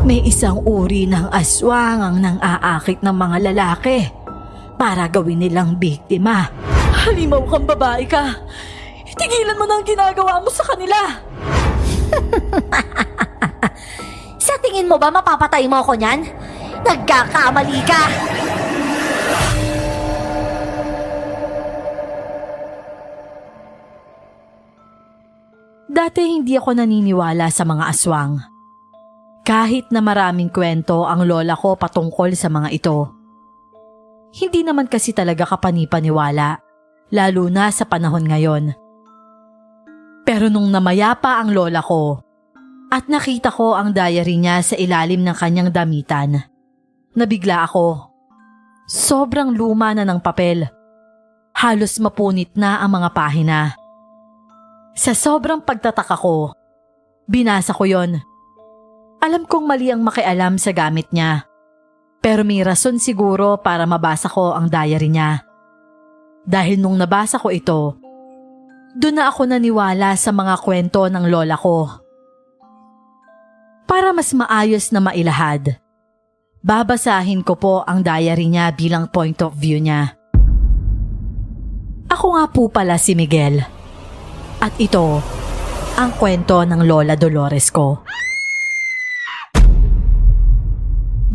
May isang uri ng aswang ang nang-aakit ng mga lalaki para gawin nilang biktima. Halimaw kang babae ka! Tigilan mo na ang ginagawa mo sa kanila! Sa tingin mo ba mapapatay mo ako niyan? Nagkakamali ka! Dati hindi ako naniniwala sa mga aswang. Kahit na maraming kwento ang lola ko patungkol sa mga ito. Hindi naman kasi talaga kapanipaniwala, lalo na sa panahon ngayon. Pero nung namayapa ang lola ko at nakita ko ang diary niya sa ilalim ng kanyang damitan, nabigla ako. Sobrang luma na ng papel. Halos mapunit na ang mga pahina. Sa sobrang pagtataka ko, binasa ko yon. Alam kong mali ang makialam sa gamit niya. Pero may rason siguro para mabasa ko ang diary niya. Dahil nung nabasa ko ito, doon na ako naniwala sa mga kwento ng lola ko. Para mas maayos na mailahad, babasahin ko po ang diary niya bilang point of view niya. Ako nga po pala si Miguel. At ito ang kwento ng Lola Dolores ko.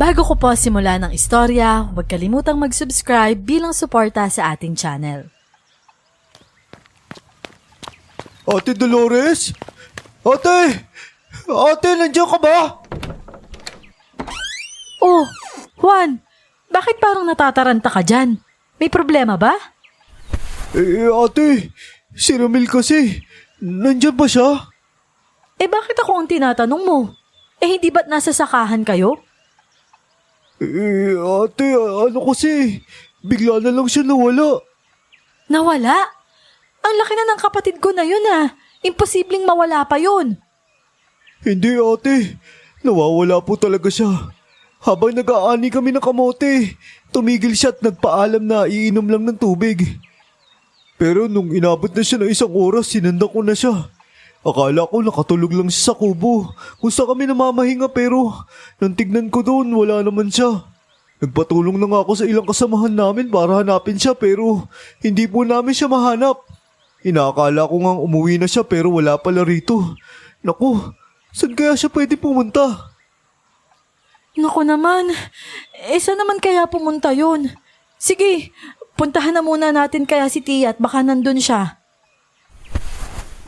Bago ko po simulan ang istorya, huwag kalimutang mag-subscribe bilang suporta sa ating channel. Ate Dolores? Ate! Ate, nandiyan ka ba? Oh, Juan, bakit parang natataranta ka dyan? May problema ba? Ate, si Ramil kasi, nandiyan ba siya? Bakit ako ang tinatanong mo? Hindi ba't nasa sakahan kayo? Ate, ano kasi, bigla na lang siya nawala. Nawala? Ang laki na ng kapatid ko na yun ah. Imposibleng mawala pa yun. Hindi ate, nawawala po talaga siya. Habang nag-aani kami ng kamote, tumigil siya at nagpaalam na iinom lang ng tubig. Pero nung inabot na siya ng 1 oras, sinanda ko na siya. Akala ko nakatulog lang siya sa kubo kung saan kami namamahinga pero nang tignan ko doon wala naman siya. Nagpatulong na nga ako sa ilang kasamahan namin para hanapin siya pero hindi po namin siya mahanap. Inaakala ko ngang umuwi na siya pero wala pala rito. Naku, saan kaya siya pwede pumunta? Naku naman, saan naman kaya pumunta yun? Sige, puntahan na muna natin kaya si Tia at baka nandun siya.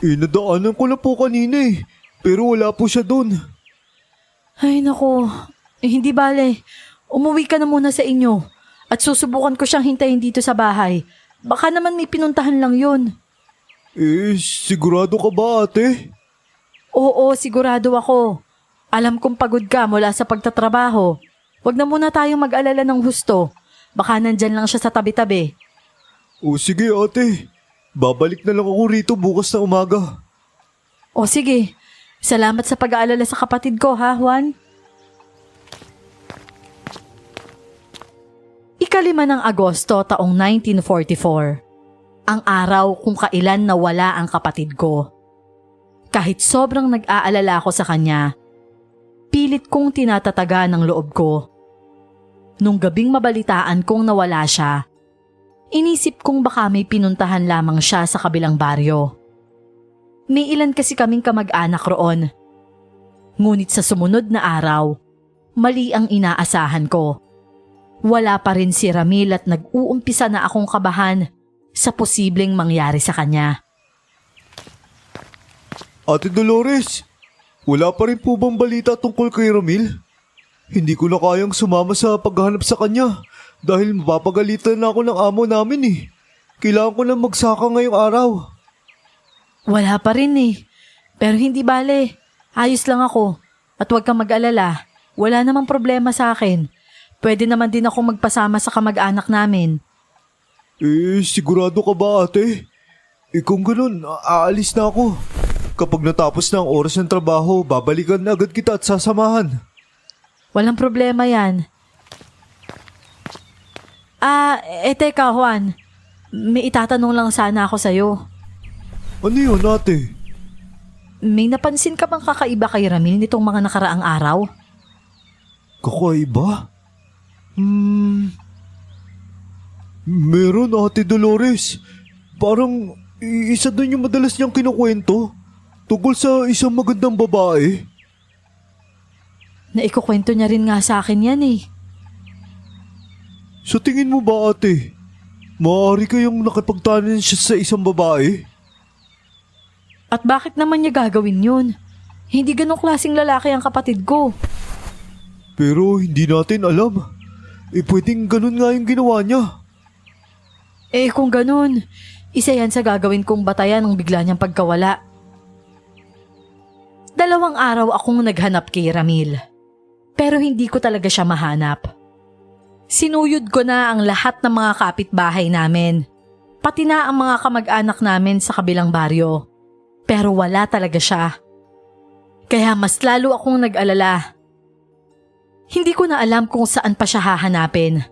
Nadaanan ko na po kanina pero wala po siya doon. Ay naku, hindi bale. Umuwi ka na muna sa inyo at susubukan ko siyang hintayin dito sa bahay. Baka naman may pinuntahan lang yun. Sigurado ka ba ate? Oo, sigurado ako. Alam kong pagod ka mula sa pagtatrabaho. Huwag na muna tayong mag-alala ng husto. Baka nandyan lang siya sa tabi-tabi. O sige ate, babalik na lang ako rito bukas na umaga. O sige, salamat sa pag-aalala sa kapatid ko ha, Juan? 5 ng Agosto taong 1944. Ang araw kung kailan nawala ang kapatid ko. Kahit sobrang nag-aalala ako sa kanya, pilit kong tinatataga ng loob ko. Nung gabing mabalitaan kong nawala siya, inisip kong baka may pinuntahan lamang siya sa kabilang baryo. May ilan kasi kaming kamag-anak roon. Ngunit sa sumunod na araw, mali ang inaasahan ko. Wala pa rin si Ramil at nag-uumpisa na akong kabahan sa posibleng mangyari sa kanya. Ate Dolores, wala pa rin po bang balita tungkol kay Ramil? Hindi ko na kayang sumama sa paghahanap sa kanya dahil mapapagalitan na ako ng amo namin Kailangan ko na magsaka ngayong araw. Wala pa rin Pero hindi bale. Ayos lang ako. At huwag kang mag-alala. Wala namang problema sa akin. Pwede naman din ako magpasama sa kamag-anak namin. Sigurado ka ba ate? Kung ganun, aalis na ako. Kapag natapos na ang oras ng trabaho, babalikan na agad kita at sasamahan. Walang problema yan. Teka Juan. May itatanong lang sana ako sa'yo. Ano yun ate? May napansin ka bang kakaiba kay Ramil nitong mga nakaraang araw? Kakaiba? Meron, Ate Dolores. Parang isa doon yung madalas niyang kinukwento. Tungkol sa isang magandang babae. Naikukwento niya rin nga sa akin yan eh. Sa tingin mo ba, ate? Maaari kayong nakipagtanan siya sa isang babae? At bakit naman niya gagawin yun? Hindi ganong klaseng lalaki ang kapatid ko. Pero hindi natin alam. Pwedeng ganun nga yung ginawa niya. Kung ganun, isa yan sa gagawin kong batayan ng bigla niyang pagkawala. 2 araw akong naghanap kay Ramil. Pero hindi ko talaga siya mahanap. Sinuyod ko na ang lahat ng mga kapitbahay namin. Pati na ang mga kamag-anak namin sa kabilang baryo. Pero wala talaga siya. Kaya mas lalo akong nag-alala. Hindi ko na alam kung saan pa siya hahanapin.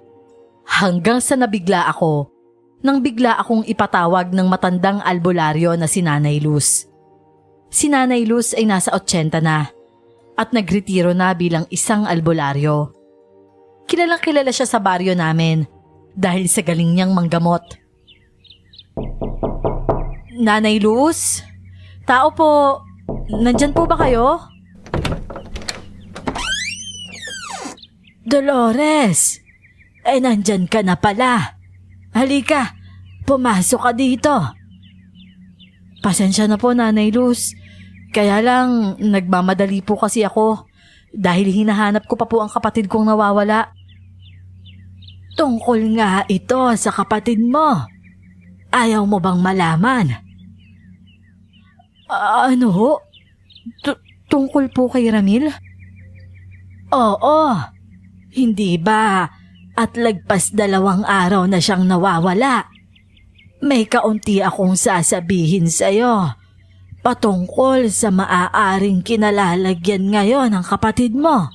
Hanggang sa nabigla ako nang bigla akong ipatawag ng matandang albularyo na si Nanay Luz. Si Nanay Luz ay nasa 80 na at nagretiro na bilang isang albularyo. Kilalang-kilala siya sa baryo namin dahil sa galing niyang manggamot. Nanay Luz? Tao po, nandyan po ba kayo? Dolores, nandyan ka na pala. Halika, pumasok ka dito. Pasensya na po, Nanay Luz. Kaya lang, nagmamadali po kasi ako dahil hinahanap ko pa po ang kapatid kong nawawala. Tungkol nga ito sa kapatid mo. Ayaw mo bang malaman? Ano ho? Tungkol po kay Ramil? Oo. Hindi ba at lagpas 2 araw na siyang nawawala? May kaunti akong sasabihin sa'yo patungkol sa maaaring kinalalagyan ngayon ng kapatid mo.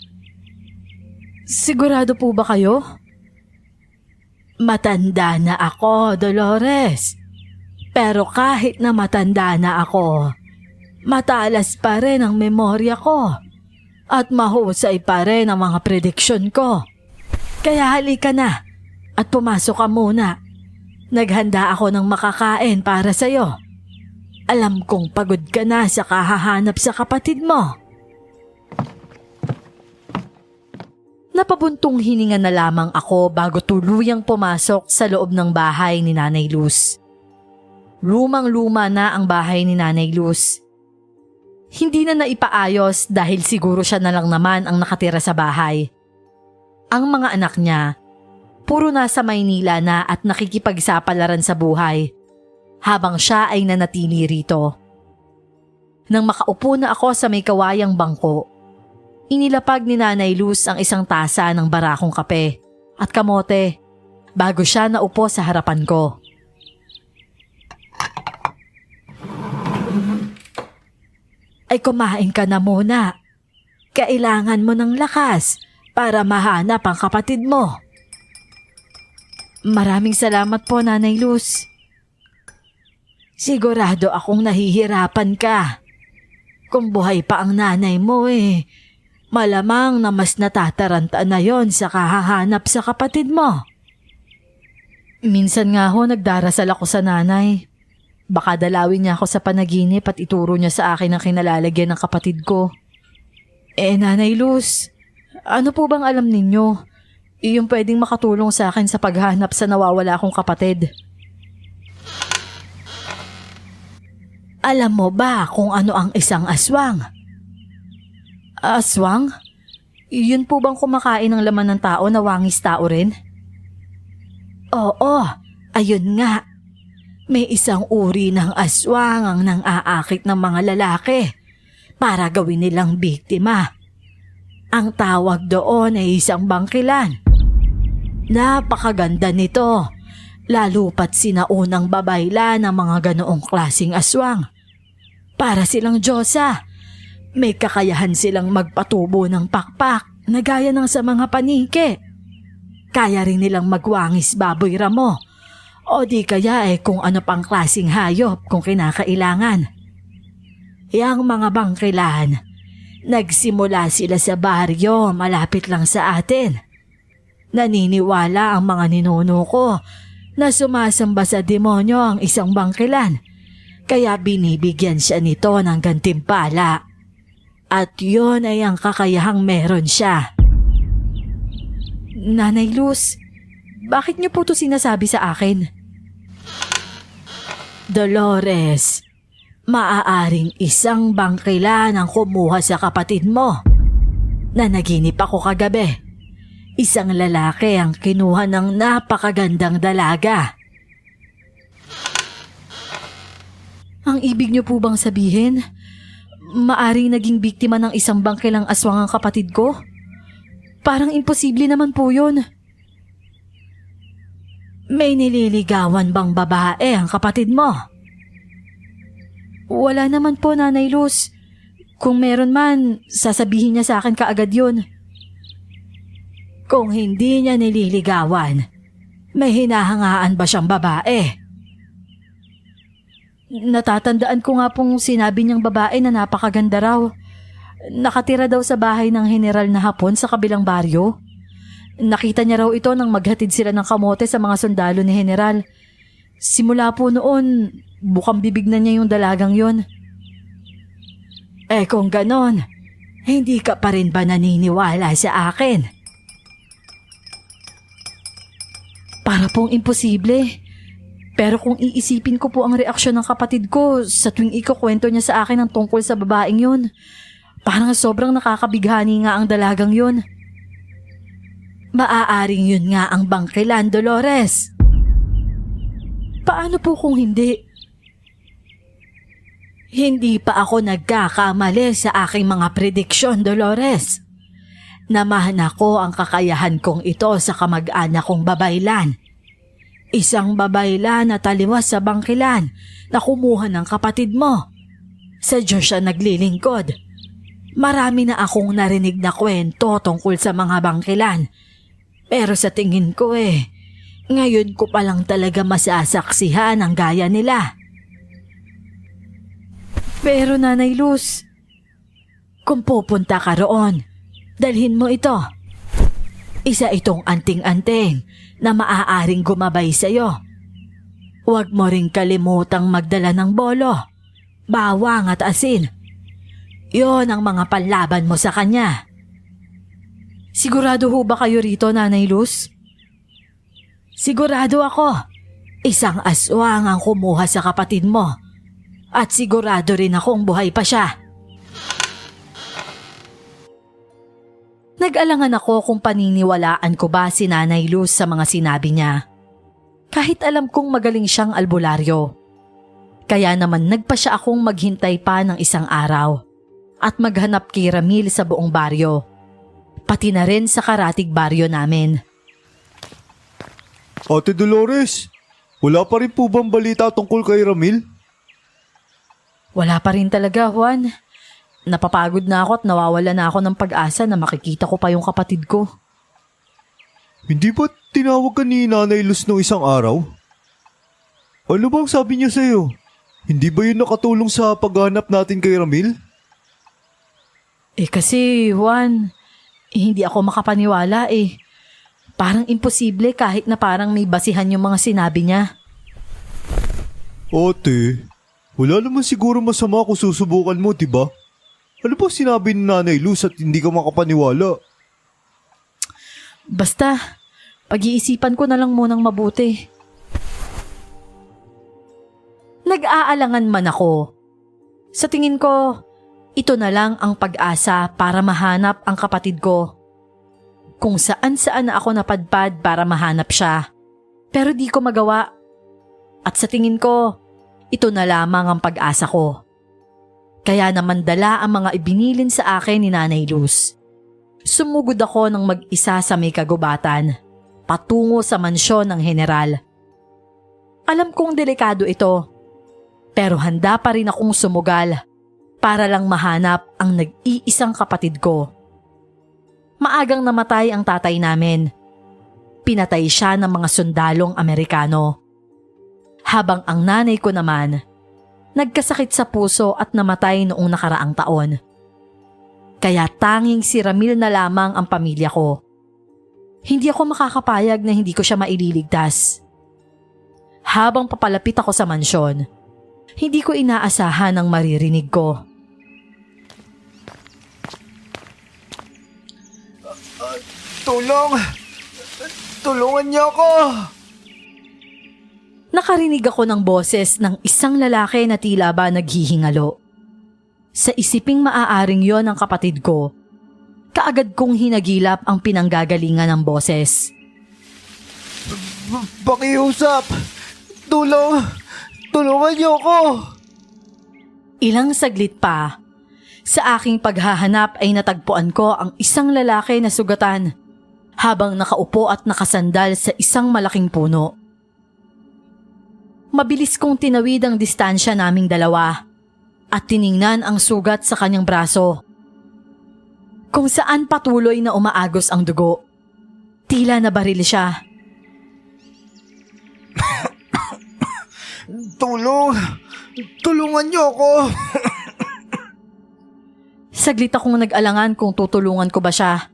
Sigurado po ba kayo? Matanda na ako, Dolores. Pero kahit na matanda na ako, matalas pa rin ang memorya ko at mahusay pa rin ang mga prediksyon ko. Kaya halika na at pumasok ka muna. Naghanda ako ng makakain para sa'yo. Alam kong pagod ka na sa kahahanap sa kapatid mo. Napabuntong hininga na lamang ako bago tuluyang pumasok sa loob ng bahay ni Nanay Luz. Lumang-luma na ang bahay ni Nanay Luz. Hindi na naipaayos dahil siguro siya na lang naman ang nakatira sa bahay. Ang mga anak niya, puro nasa Maynila na at nakikipagsapalaran sa buhay, habang siya ay nanatili rito. Nang makaupo na ako sa may kawayang bangko, inilapag ni Nanay Luz ang isang tasa ng barakong kape at kamote bago siya naupo sa harapan ko. Ay kumain ka na muna. Kailangan mo ng lakas para mahanap ang kapatid mo. Maraming salamat po, Nanay Luz. Sigurado akong nahihirapan ka. Kung buhay pa ang nanay mo malamang na mas natataranta na yon sa kahahanap sa kapatid mo. Minsan nga ho nagdarasal ako sa nanay. Baka dalawin niya ako sa panaginip at ituro niya sa akin ang kinalalagyan ng kapatid ko. Nanay Luz, ano po bang alam ninyo? Yung pwedeng makatulong sa akin sa paghanap sa nawawala kong kapatid. Alam mo ba kung ano ang isang aswang? Aswang? Yun po bang kumakain ng laman ng tao na wangis tao rin? Oo, ayun nga. May isang uri ng aswang ang nang-aakit ng mga lalaki para gawin nilang biktima. Ang tawag doon ay isang bangkilan. Napakaganda nito, lalo pat sinaunang babayla ng mga ganoong klaseng aswang. Para silang diyosa, may kakayahan silang magpatubo ng pakpak na gaya ng sa mga paniki. Kaya rin nilang magwangis baboy ramo o di kaya kung ano pang klaseng hayop kung kinakailangan. Yang mga bangkilan, Nagsimula sila sa baryo malapit lang sa atin. Naniniwala ang mga ninuno ko na sumasamba sa demonyo ang isang bangkilan, kaya binibigyan siya nito ng gantimpala. At yun ay ang kakayahang meron siya. Nanay Luz, bakit niyo po ito sinasabi sa akin? Dolores, maaaring isang bangkila ang kumuha sa kapatid mo. Nanaginip ako kagabi. Isang lalaki ang kinuha ng napakagandang dalaga. Ang ibig niyo po bang sabihin, maaring naging biktima ng isang bangkilang aswang ang kapatid ko? Parang imposible naman po yun. May nililigawan bang babae ang kapatid mo? Wala naman po, Nanay Luz. Kung meron man, sasabihin niya sa akin kaagad yun. Kung hindi niya nililigawan, may hinahangaan ba siyang babae? Natatandaan ko nga pong sinabi niyang babae na napakaganda raw. Nakatira daw sa bahay ng general na Hapon sa kabilang baryo. Nakita niya raw ito nang maghatid sila ng kamote sa mga sundalo ni general. Simula po noon, bukang bibig na niya yung dalagang yon. Kung ganon, hindi ka pa rin ba naniniwala sa akin? Para pong imposible. Pero kung iisipin ko po ang reaksyon ng kapatid ko sa tuwing ikukwento niya sa akin ang tungkol sa babaeng yun, parang sobrang nakakabighani nga ang dalagang yun. Maaaring yun nga ang bangkilan, Dolores. Paano po kung hindi? Hindi pa ako nagkakamali sa aking mga prediksyon, Dolores. Namahana ko ang kakayahan kong ito sa kamag-anak kong babaylan. Isang babaylan na taliwas sa bangkilan na kumuha ng kapatid mo. Sa Diyos siya naglilingkod. Marami na akong narinig na kwento tungkol sa mga bangkilan. Pero sa tingin ko ngayon ko palang talaga masasaksihan ang gaya nila. Pero Nanay Luz, kung pupunta ka roon, dalhin mo ito. Isa itong anting-anting na maaaring gumabay sa'yo. Huwag mo ring kalimutang magdala ng bolo, bawang at asin. Yon ang mga panlaban mo sa kanya. Sigurado ho ba kayo rito, Nanay Luz? Sigurado ako. Isang aswang ang kumuha sa kapatid mo. At sigurado rin akong buhay pa siya. Nag-alangan ako kung paniniwalaan ko ba si Nanay Luz sa mga sinabi niya. Kahit alam kong magaling siyang albularyo. Kaya naman nagpa siya akong maghintay pa ng isang araw at maghanap kay Ramil sa buong baryo. Pati na rin sa karatig baryo namin. Ate Dolores, wala pa rin po bang balita tungkol kay Ramil? Wala pa rin talaga, Juan. Napapagod na ako at nawawala na ako ng pag-asa na makikita ko pa yung kapatid ko. Hindi ba tinawag ka ni Nanay Luz noong isang araw? Ano bang sabi niya sa'yo? Hindi ba yun nakatulong sa paghanap natin kay Ramil? Kasi, Juan, hindi ako makapaniwala . Parang imposible kahit na parang may basihan yung mga sinabi niya. Ate, wala naman siguro masama kung susubukan mo, diba? Ano ba sinabi ni Nanay Luz at hindi ka makapaniwala? Basta, pag-iisipan ko na lang munang mabuti. Nag-aalangan man ako. Sa tingin ko, ito na lang ang pag-asa para mahanap ang kapatid ko. Kung saan-saan na ako napadpad para mahanap siya. Pero di ko magawa. At sa tingin ko, ito na lamang ang pag-asa ko. Kaya naman dala ang mga ibinilin sa akin ni Nanay Luz. Sumugod ako ng mag-isa sa may kagubatan, patungo sa mansyon ng general. Alam kong delikado ito, pero handa pa rin akong sumugal para lang mahanap ang nag-iisang kapatid ko. Maagang namatay ang tatay namin. Pinatay siya ng mga sundalong Amerikano. Habang ang nanay ko naman, nagkasakit sa puso at namatay noong nakaraang taon. Kaya tanging si Ramil na lamang ang pamilya ko. Hindi ako makakapayag na hindi ko siya maililigtas. Habang papalapit ako sa mansyon, hindi ko inaasahan ang maririnig ko. Tulong! Tulungan niyo ako! Nakarinig ako ng boses ng isang lalaki na tila ba naghihingalo. Sa isiping maaaring yon ang kapatid ko, kaagad kong hinagilap ang pinanggagalingan ng boses. Pakiusap! Tulong! Tulungan niyo ako! Ilang saglit pa, sa aking paghahanap ay natagpuan ko ang isang lalaki na sugatan habang nakaupo at nakasandal sa isang malaking puno. Mabilis kong tinawid ang distansya naming dalawa at tiningnan ang sugat sa kanyang braso, kung saan patuloy na umaagos ang dugo. Tila nabaril siya. Tulong! Tulungan niyo ako! Saglit akong nag-alangan kung tutulungan ko ba siya,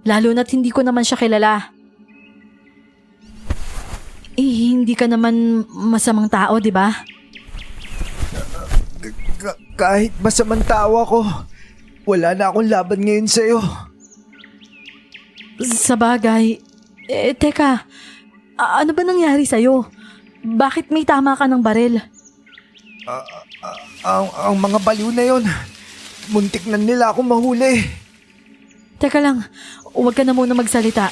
lalo na't hindi ko naman siya kilala. Hindi ka naman masamang tao, di ba? Kahit masamang tao ako, wala na akong laban ngayon sa'yo. Sa bagay, teka, ano ba nangyari sa'yo? Bakit may tama ka ng baril? Ang mga baliw na yon, muntik na nila akong mahuli. Teka lang, huwag ka na muna magsalita.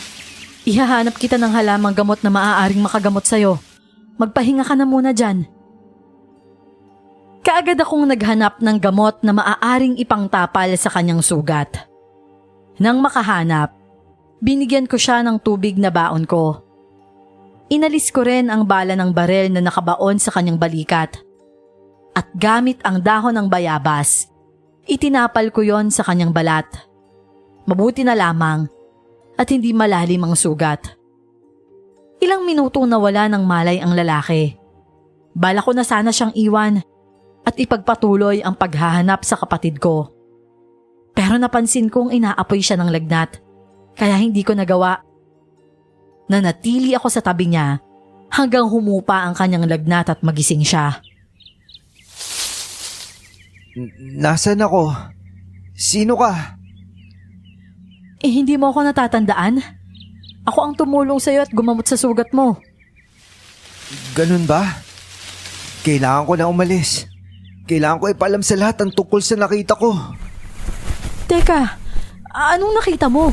Ihahanap kita ng halamang gamot na maaaring makagamot sa'yo. Magpahinga ka na muna dyan. Kaagad akong naghanap ng gamot na maaaring ipangtapal sa kanyang sugat. Nang makahanap, binigyan ko siya ng tubig na baon ko. Inalis ko rin ang bala ng baril na nakabaon sa kanyang balikat. At gamit ang dahon ng bayabas, itinapal ko yon sa kanyang balat. Mabuti na lamang at hindi malalim ang sugat. Ilang minuto nawala ng malay ang lalaki. Bala ko na sana siyang iwan at ipagpatuloy ang paghahanap sa kapatid ko. Pero napansin kong inaapoy siya ng lagnat, kaya hindi ko nagawa. Nanatili ako sa tabi niya hanggang humupa ang kanyang lagnat at magising siya. Nasaan ako? Sino ka? Hindi mo ako natatandaan? Ako ang tumulong sa'yo at gumamot sa sugat mo. Ganun ba? Kailangan ko na umalis. Kailangan ko ipaalam sa lahat ang tungkol sa nakita ko. Teka, anong nakita mo?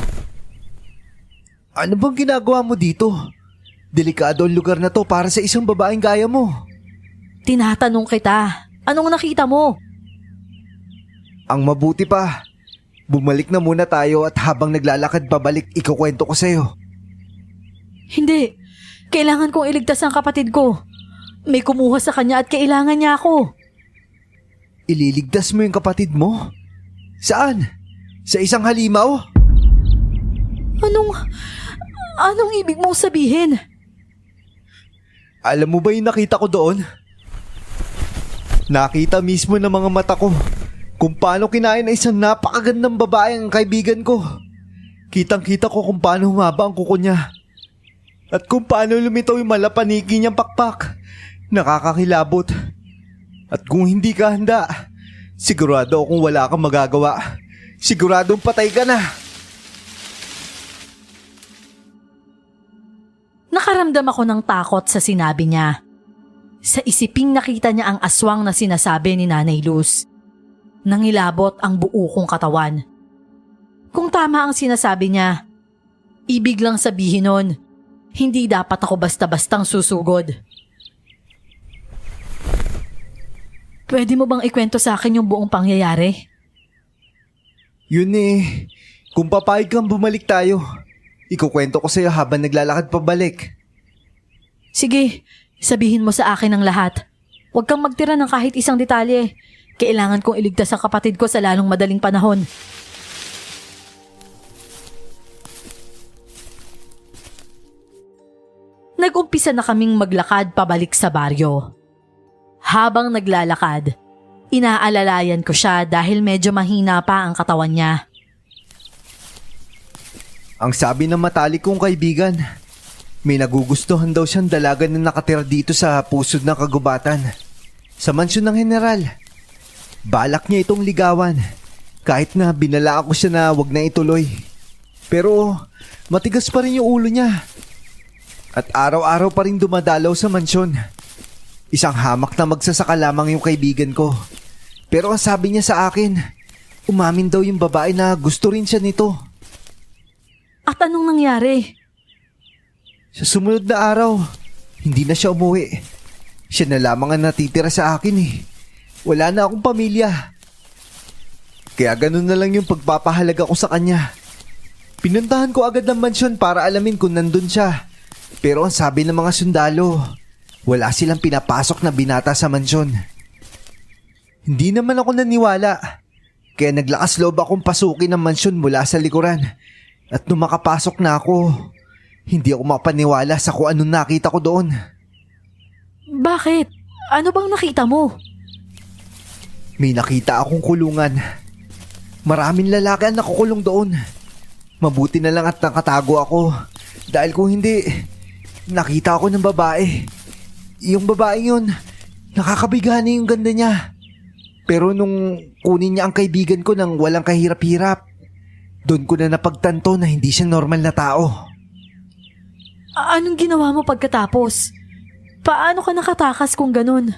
Ano bang ginagawa mo dito? Delikado ang lugar na to para sa isang babaeng gaya mo. Tinatanong kita, anong nakita mo? Ang mabuti pa, bumalik na muna tayo at habang naglalakad pabalik, ikukwento ko sa'yo. Hindi, kailangan kong iligtas ang kapatid ko. May kumuha sa kanya at kailangan niya ako. Ililigtas mo yung kapatid mo? Saan? Sa isang halimaw? Anong ibig mong sabihin? Alam mo ba yung nakita ko doon? Nakita mismo ng mga mata ko kung paano kinain na isang napakagandang babae ang kaibigan ko. Kitang-kita ko kung paano humaba ang kuko niya. At kung paano lumitaw yung malapaniki niyang pakpak. Nakakakilabot. At kung hindi ka handa, sigurado akong wala kang magagawa. Siguradong patay ka na. Nakaramdam ako ng takot sa sinabi niya. Sa isiping nakita niya ang aswang na sinasabi ni Nanay Luz. Nangilabot ang buo kong katawan. Kung tama ang sinasabi niya, ibig lang sabihin nun, hindi dapat ako basta-bastang susugod. Pwede mo bang ikwento sa akin yung buong pangyayari? Yun kung papayag kang bumalik tayo, ikukwento ko sa'yo habang naglalakad pabalik. Sige, sabihin mo sa akin ang lahat. Huwag kang magtira ng kahit isang detalye. Kailangan kong iligtas ang kapatid ko sa lalong madaling panahon. Nag-umpisa na kaming maglakad pabalik sa baryo. Habang naglalakad, inaalalayan ko siya dahil medyo mahina pa ang katawan niya. Ang sabi ng matalik kong kaibigan, may nagugustuhan daw siyang dalaga na nakatira dito sa pusod ng kagubatan, sa mansyon ng general. Balak niya itong ligawan, kahit na binalaan ko siya na wag na ituloy. Pero matigas pa rin yung ulo niya. At araw-araw pa rin dumadalaw sa mansyon. Isang hamak na magsasaka lamang yung kaibigan ko. Pero ang sabi niya sa akin, umamin daw yung babae na gusto rin siya nito. At anong nangyari? Sa sumunod na araw, hindi na siya umuwi. Siya na lamang ang natitira sa akin eh. Wala na akong pamilya. Kaya ganun na lang yung pagpapahalaga ko sa kanya. Pinuntahan ko agad ng mansyon para alamin kung nandun siya. Pero ang sabi ng mga sundalo, wala silang pinapasok na binata sa mansyon. Hindi naman ako naniwala. Kaya naglakas loob akong pasukin ang mansyon mula sa likuran. At nung makapasok na ako, hindi ako mapaniwala sa kung anong nakita ko doon. Bakit? Ano bang nakita mo? May nakita akong kulungan. Maraming lalaki ang nakukulong doon. Mabuti na lang at nakatago ako. Dahil kung hindi, nakita ako ng babae. Yung babae yun, nakakabigani yung ganda niya. Pero nung kunin niya ang kaibigan ko nang walang kahirap-hirap, doon ko na napagtanto na hindi siya normal na tao. Anong ginawa mo pagkatapos? Paano ka nakatakas kung ganun?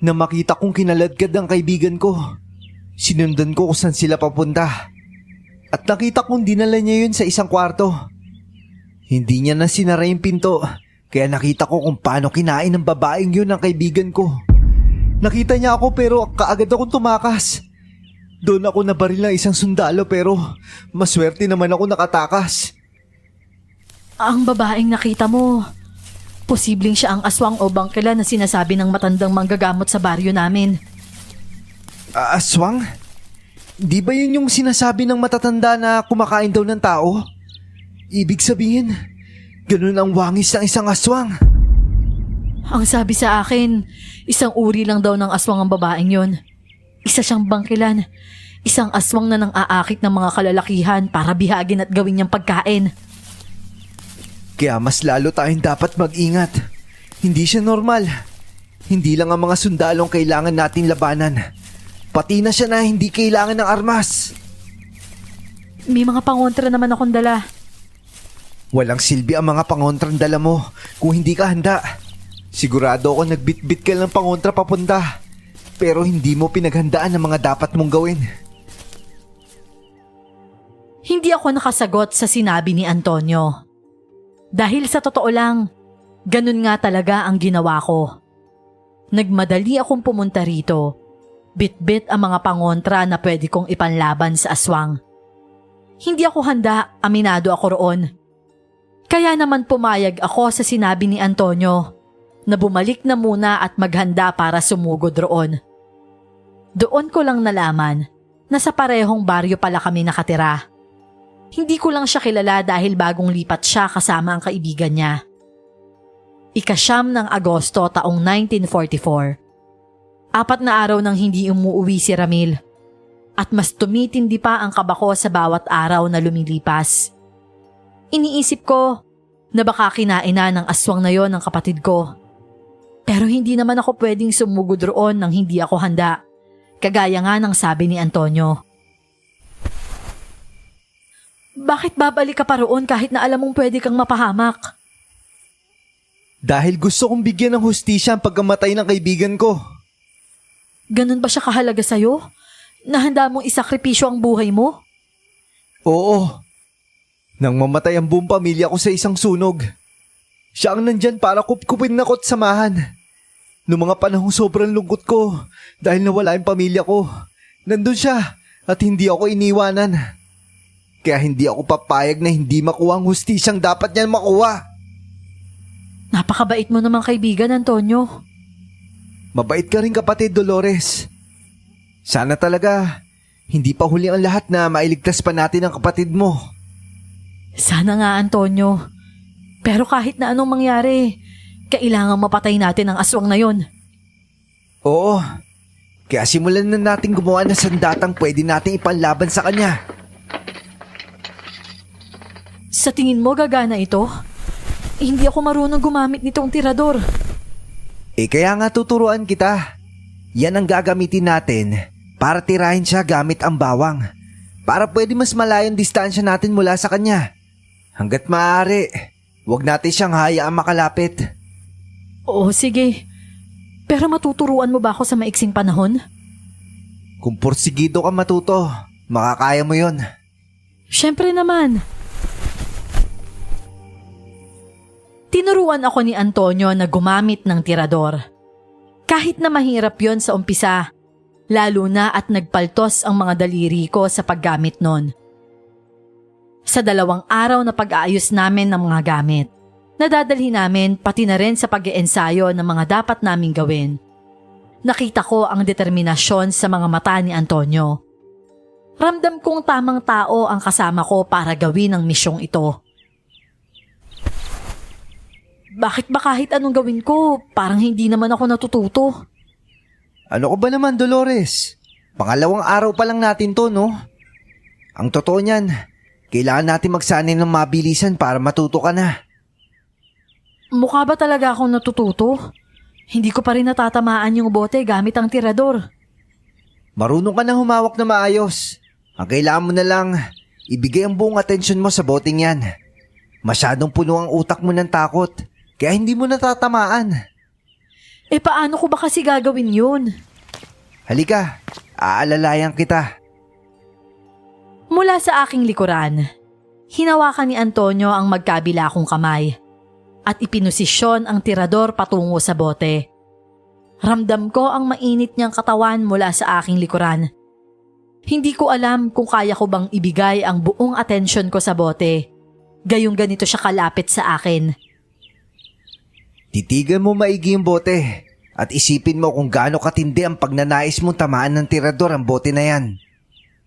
Na makita kong kinaladkad ang kaibigan ko, sinundan ko kung saan sila papunta. At nakita kong dinala niya yun sa isang kwarto. Hindi niya na sinara yung pinto, kaya nakita ko kung paano kinain ng babaeng yun ang kaibigan ko. Nakita niya ako pero kaagad akong tumakas. Doon ako nabaril ng isang sundalo pero maswerte naman ako nakatakas. Ang babaeng nakita mo, posibleng siya ang aswang o bangkela na sinasabi ng matandang manggagamot sa baryo namin. Aswang? Di ba yun yung sinasabi ng matatanda na kumakain daw ng tao? Ibig sabihin, ganun ang wangis ng isang aswang. Ang sabi sa akin, isang uri lang daw ng aswang ang babaeng yun. Isa siyang bangkilan. Isang aswang na nang aakit ng mga kalalakihan para bihagin at gawin niyang pagkain. Kaya mas lalo tayong dapat mag-ingat. Hindi siya normal. Hindi lang ang mga sundalong kailangan natin labanan. Pati na siya na hindi kailangan ng armas. May mga pangontra naman akong dala. Walang silbi ang mga pangontrang dala mo kung hindi ka handa. Sigurado ako nagbitbit ka ng pangontra papunta. Pero hindi mo pinaghandaan ang mga dapat mong gawin. Hindi ako nakasagot sa sinabi ni Antonio. Dahil sa totoo lang, ganun nga talaga ang ginawa ko. Nagmadali akong pumunta rito. Bit-bit ang mga pangontra na pwede kong ipanlaban sa aswang. Hindi ako handa, aminado ako roon. Kaya naman pumayag ako sa sinabi ni Antonio na bumalik na muna at maghanda para sumugod roon. Doon ko lang nalaman na sa parehong baryo pala kami nakatira. Hindi ko lang siya kilala dahil bagong lipat siya kasama ang kaibigan niya. Ika-9 ng Agosto taong 1944. 4 na araw nang hindi umuuwi si Ramil. At mas tumitindi pa ang kaba ko sa bawat araw na lumilipas. Iniisip ko na baka kinain na ng aswang na yon ng kapatid ko. Pero hindi naman ako pwedeng sumugod roon nang hindi ako handa. Kagaya nga ng sabi ni Antonio. Bakit babalik ka pa roon kahit na alam mong pwede kang mapahamak? Dahil gusto kong bigyan ng hustisya ang pagkamatay ng kaibigan ko. Ganun ba siya kahalaga sa'yo? Nahanda mong isakripisyo ang buhay mo? Oo. Nang mamatay ang buong pamilya ko sa isang sunog, siya ang nandyan para kupkupin ako at samahan. Noong mga panahong sobrang lungkot ko dahil nawala yung pamilya ko, nandun siya at hindi ako iniwanan. Kaya hindi ako papayag na hindi makuha ang hustisyang dapat niyan makuha. Napakabait mo namang kaibigan, Antonio. Mabait ka rin kapatid, Dolores. Sana talaga hindi pa huli ang lahat na mailigtas pa natin ang kapatid mo. Sana nga, Antonio. Pero kahit na anong mangyari, kailangang mapatay natin ang aswang na yon. Oo. Kaya simulan na natin gumawa ng sandatang pwede nating ipanlaban sa kanya. Sa tingin mo gagana ito? Hindi ako marunong gumamit nitong tirador. Kaya nga tuturuan kita. Yan ang gagamitin natin para tirahin siya gamit ang bawang. Para pwede mas malayong distansya natin mula sa kanya. Hanggat maaari, huwag natin siyang hayaang makalapit. Oo, sige. Pero matuturuan mo ba ako sa maiksing panahon? Kung porsigido ka matuto, makakaya mo yon. Siyempre naman. Tinuruan ako ni Antonio na gumamit ng tirador. Kahit na mahirap yon sa umpisa, lalo na at nagpaltos ang mga daliri ko sa paggamit nun. Sa 2 araw na pag-aayos namin ng mga gamit, nadadalhin namin pati na rin sa pag-iensayo ng mga dapat naming gawin. Nakita ko ang determinasyon sa mga mata ni Antonio. Ramdam kong tamang tao ang kasama ko para gawin ang misyong ito. Bakit ba kahit anong gawin ko, parang hindi naman ako natututo? Ano ko ba naman, Dolores? 2 araw pa lang natin to, no? Ang totoo niyan, kailangan natin magsanay ng mabilisan para matuto ka na. Mukha ba talaga akong natututo? Hindi ko pa rin natatamaan yung bote gamit ang tirador. Marunong ka na humawak na maayos. Ang kailangan mo na lang, ibigay ang buong atensyon mo sa boteng yan. Masyadong puno ang utak mo ng takot, kaya hindi mo natatamaan. Paano ko ba kasi gagawin yun? Halika, aalalayan kita. Mula sa aking likuran, hinawakan ni Antonio ang magkabila kong kamay at ipinosisyon ang tirador patungo sa bote. Ramdam ko ang mainit niyang katawan mula sa aking likuran. Hindi ko alam kung kaya ko bang ibigay ang buong atensyon ko sa bote. Gayong ganito siya kalapit sa akin. Titigan mo maigi yung bote at isipin mo kung gaano katindi ang pagnanais mong tamaan ng tirador ang bote na yan.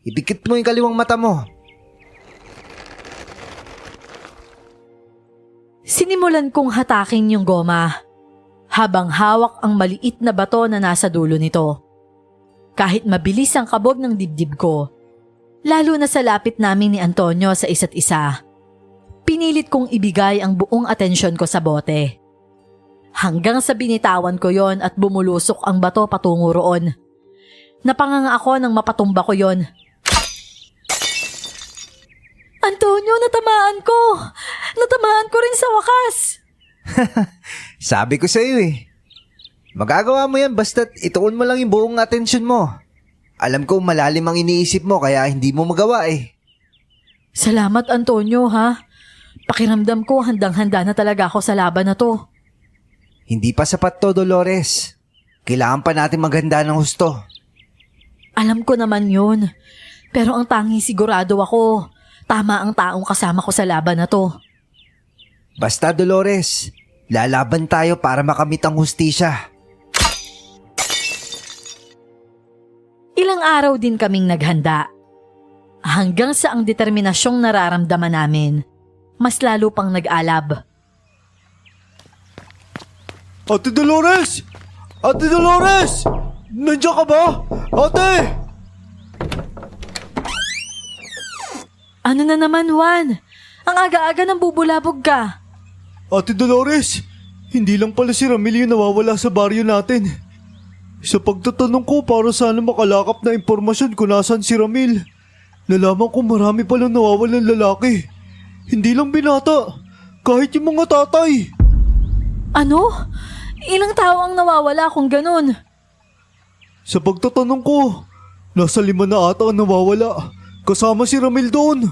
Ipikit mo yung kaliwang mata mo. Sinimulan kong hatakin yung goma habang hawak ang maliit na bato na nasa dulo nito. Kahit mabilis ang kabog ng dibdib ko, lalo na sa lapit namin ni Antonio sa isa't isa, pinilit kong ibigay ang buong atensyon ko sa bote. Hanggang sa binitawan ko yon at bumulusok ang bato patungo roon. Napanganga ako nang mapatumba ko yon. Antonio, natamaan ko! Natamaan ko rin sa wakas! Sabi ko sa iyo eh. Magagawa mo yan basta't ituon mo lang yung buong atensyon mo. Alam ko malalim ang iniisip mo kaya hindi mo magawa eh. Salamat, Antonio, ha? Pakiramdam ko handang-handa na talaga ako sa laban na to. Hindi pa sapat to, Dolores. Kailangan pa natin maghanda ng husto. Alam ko naman yun. Pero ang tanging sigurado ako, tama ang taong kasama ko sa laban na to. Basta, Dolores, lalaban tayo para makamit ang hustisya. Ilang araw din kaming naghanda. Hanggang sa ang determinasyong nararamdaman namin, mas lalo pang nag-alab. Ate Dolores! Ate Dolores! Nandiyan ka ba? Ate! Ano na naman, Juan? Ang aga-aga nang bubulabog ka. Ate Dolores, hindi lang pala si Ramil yung nawawala sa baryo natin. Sa pagtatanong ko para sana makalakap na impormasyon kung nasan si Ramil, nalaman ko marami palang nawawalan lalaki. Hindi lang binata, kahit yung mga tatay. Ano? Ilang tao ang nawawala kung ganun? Sa pagtatanong ko, nasa 5 na ata ang nawawala, kasama si Ramil doon.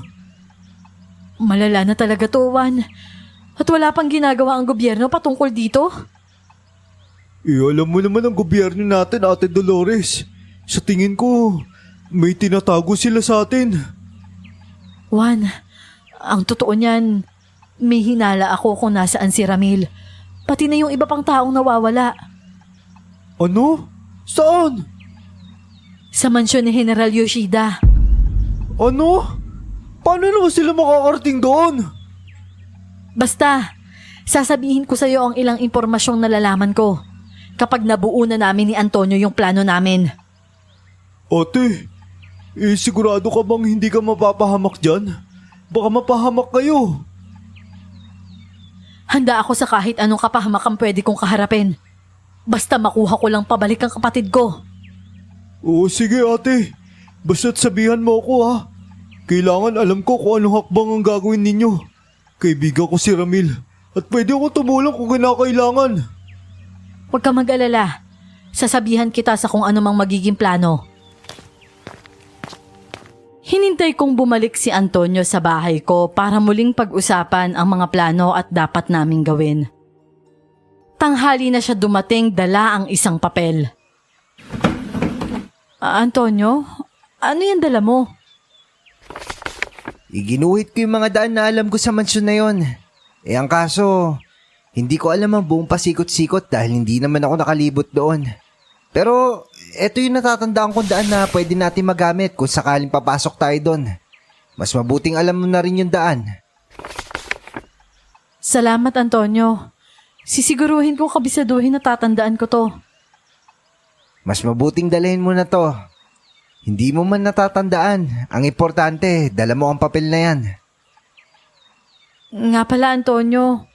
Malala na talaga to, Juan. At wala pang ginagawa ang gobyerno patungkol dito? Alam mo naman ang gobyerno natin, Ate Dolores. Sa tingin ko, may tinatago sila sa atin. Juan, ang totoo niyan, may hinala ako kung nasaan si Ramil. Pati na yung iba pang taong nawawala. Ano? Saan? Sa mansyon ni General Yoshida. Ano? Paano naman sila makakarating doon? Basta, sasabihin ko sa iyo ang ilang impormasyong nalalaman ko kapag nabuo na namin ni Antonio yung plano namin. Ate, sigurado ka bang hindi ka mapapahamak dyan? Baka mapahamak kayo. Handa ako sa kahit anong kapahamakang pwede kong kaharapin. Basta makuha ko lang pabalik ang kapatid ko. Oo, sige ate. Basta't sabihan mo ako ha. Kailangan alam ko kung anong hakbang ang gagawin ninyo. Kaibigan ko si Ramil at pwede ako tumulong kung kinakailangan. Huwag ka mag-alala. Sasabihan kita sa kung ano mang magiging plano. Hinintay kong bumalik si Antonio sa bahay ko para muling pag-usapan ang mga plano at dapat naming gawin. Tanghali na siya dumating, dala ang isang papel. Antonio, ano yan dala mo? Iginuhit ko yung mga daan na alam ko sa mansyon na yon. Ang kaso, hindi ko alam ang buong pasikot-sikot dahil hindi naman ako nakalibot doon. Pero, eto yung natatandaan kong daan na pwede natin magamit kung sakaling papasok tayo doon. Mas mabuting alam mo na rin yung daan. Salamat, Antonio. Sisiguruhin kong kabisaduhin na tatandaan ko to. Mas mabuting dalhin mo na to. Hindi mo man natatandaan. Ang importante, dala mo ang papel na yan. Nga pala, Antonio,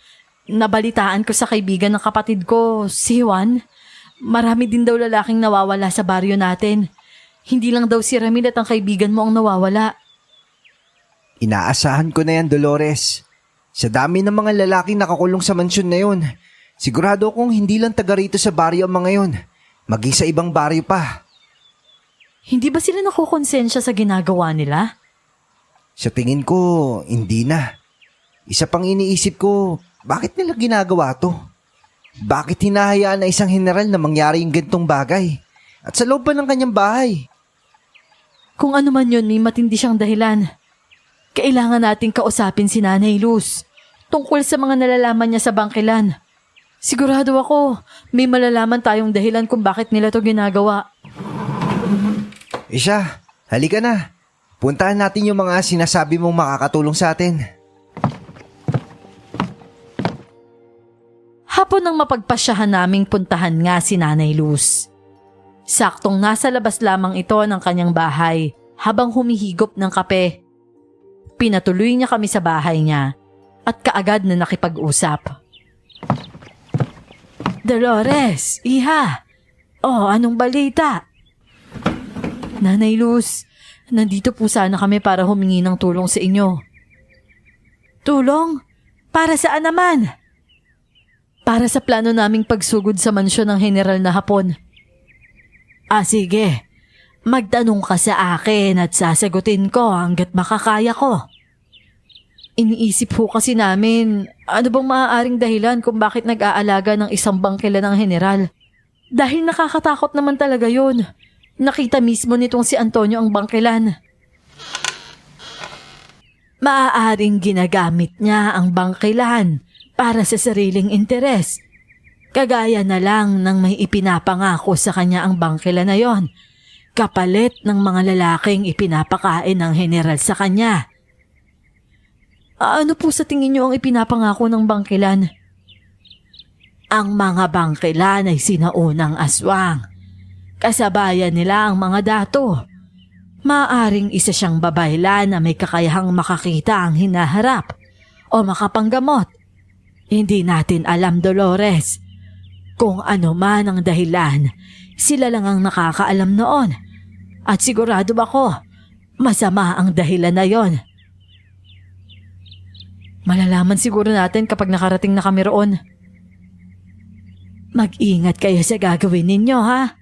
nabalitaan ko sa kaibigan ng kapatid ko, si Juan. Marami din daw lalaking nawawala sa baryo natin. Hindi lang daw si Ramil at ang kaibigan mo ang nawawala. Inaasahan ko na yan, Dolores. Sa dami ng mga lalaking nakakulong sa mansyon na yun, sigurado akong hindi lang taga rito sa baryo ang mga yun, maging sa ibang baryo pa. Hindi ba sila nakukonsensya sa ginagawa nila? Sa tingin ko, hindi na. Isa pang iniisip ko, bakit nila ginagawa to? Bakit hinahayaan na isang general na mangyari yung gantong bagay? At sa loob pa ng kanyang bahay? Kung ano man yun, may matindi siyang dahilan. Kailangan nating kausapin si Nanay Luz tungkol sa mga nalalaman niya sa bangkilan. Sigurado ako, may malalaman tayong dahilan kung bakit nila to ginagawa. Siya, halika na. Puntahan natin yung mga sinasabi mong makakatulong sa atin. Hapon nang mapagpasyahan naming puntahan nga si Nanay Luz. Saktong nasa labas lamang ito ng kanyang bahay habang humihigop ng kape. Pinatuloy niya kami sa bahay niya at kaagad na nakipag-usap. Dolores, iha! Oh, anong balita? Nanay Luz, nandito po sana kami para humingi ng tulong sa inyo. Tulong? Para saan naman? Para sa plano naming pagsugod sa mansyon ng General na Hapon. Sige. Magtanong ka sa akin at sasagutin ko hanggat makakaya ko. Iniisip po kasi namin, ano bang maaaring dahilan kung bakit nag-aalaga ng isang bangkila ng General? Dahil nakakatakot naman talaga yun. Nakita mismo nitong si Antonio ang bangkilan. Maaaring ginagamit niya ang bangkilan para sa sariling interes. Kagaya na lang ng may ipinapangako sa kanya ang bangkila na yon, kapalit ng mga lalaking ipinapakain ng general sa kanya. Ano po sa tingin niyo ang ipinapangako ng bangkilan? Ang mga bangkilan ay sinaunang aswang. Kasabayan nila ang mga dato. Maaring isa siyang babaylan na may kakayahang makakita ang hinaharap o makapanggamot. Hindi natin alam, Dolores. Kung ano man ang dahilan, sila lang ang nakakaalam noon. At sigurado ako, masama ang dahilan na yon. Malalaman siguro natin kapag nakarating na kami roon. Mag-ingat kayo sa gagawin ninyo, ha?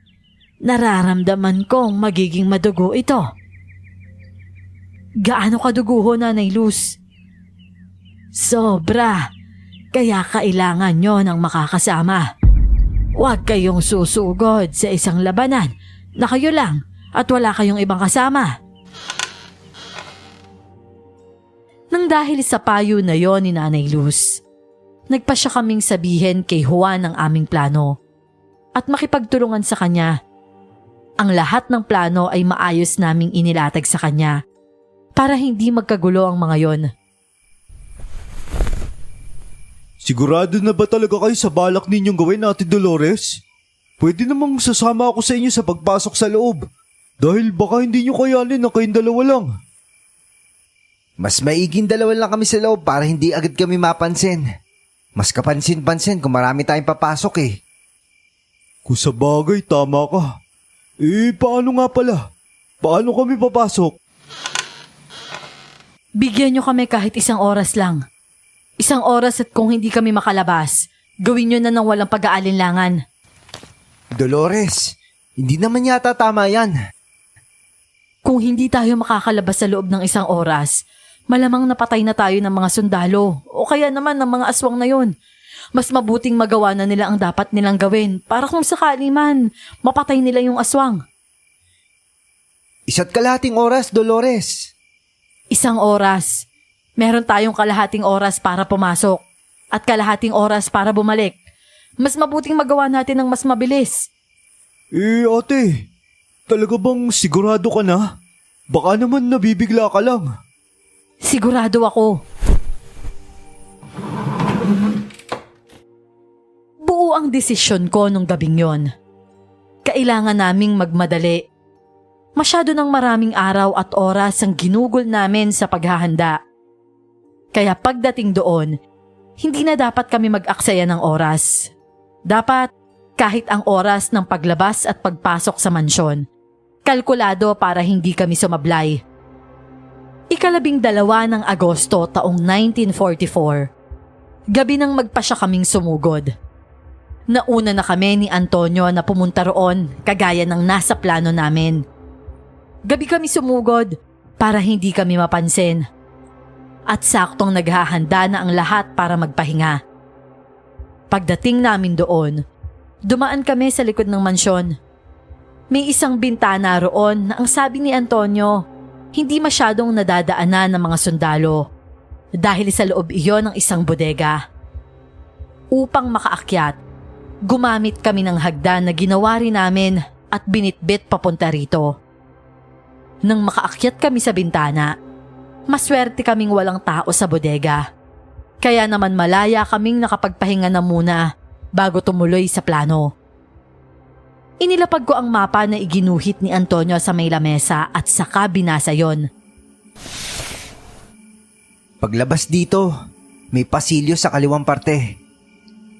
Nararamdaman kong magiging madugo ito. Gaano kadugo, Nanay Luz? Sobra. Kaya kailangan nyo ng makakasama. Huwag kayong susugod sa isang labanan na kayo lang at wala kayong ibang kasama. Nang dahil sa payo na yon ni Nanay Luz, nagpasya kaming sabihin kay Juan ang aming plano at makipagtulungan sa kanya. Ang lahat ng plano ay maayos naming inilatag sa kanya para hindi magkagulo ang mga yon. Sigurado na ba talaga kayo sa balak ninyong gawin, Ate Dolores? Pwede namang sasama ako sa inyo sa pagpasok sa loob. Dahil baka hindi nyo kayanin na kayong dalawa lang. Mas maiging dalawa lang kami sa loob para hindi agad kami mapansin. Mas kapansin-pansin kung marami tayong papasok eh. Kung sa bagay, tama ka. Paano nga pala? Paano kami papasok? Bigyan nyo kami kahit 1 oras lang. 1 oras at kung hindi kami makalabas, gawin nyo na ng walang pag-aalinlangan. Dolores, hindi naman yata tama yan. Kung hindi tayo makakalabas sa loob ng 1 oras, malamang napatay na tayo ng mga sundalo o kaya naman ng mga aswang na yon. Mas mabuting magawa na nila ang dapat nilang gawin para kung sakali man, mapatay nila yung aswang. 1 kalahating oras, Dolores. 1 oras. Meron tayong kalahating oras para pumasok at kalahating oras para bumalik. Mas mabuting magawa natin ng mas mabilis. Ate, talaga bang sigurado ka na? Baka naman nabibigla ka lang. Sigurado ako. Buo ang desisyon ko nung gabing yon. Kailangan naming magmadali. Masyado ng maraming araw at oras ang ginugol namin sa paghahanda. Kaya pagdating doon, hindi na dapat kami mag-aksaya ng oras. Dapat kahit ang oras ng paglabas at pagpasok sa mansyon, kalkulado para hindi kami sumablay. 12 ng Agosto taong 1944, gabi nang magpasya kaming sumugod. Nauna na kami ni Antonio na pumunta roon kagaya ng nasa plano namin. Gabi kami sumugod para hindi kami mapansin. At saktong naghahanda na ang lahat para magpahinga. Pagdating namin doon, dumaan kami sa likod ng mansyon. May isang bintana roon na ang sabi ni Antonio, hindi masyadong nadadaanan ng mga sundalo dahil sa loob iyon ng isang bodega. Upang makaakyat, gumamit kami ng hagdan na ginawa rin namin at binitbit papunta rito. Nang makaakyat kami sa bintana, maswerte kaming walang tao sa bodega. Kaya naman malaya kaming nakapagpahinga na muna bago tumuloy sa plano. Inilapag ko ang mapa na iginuhit ni Antonio sa may lamesa at saka binasa yon. Paglabas dito, may pasilyo sa kaliwang parte.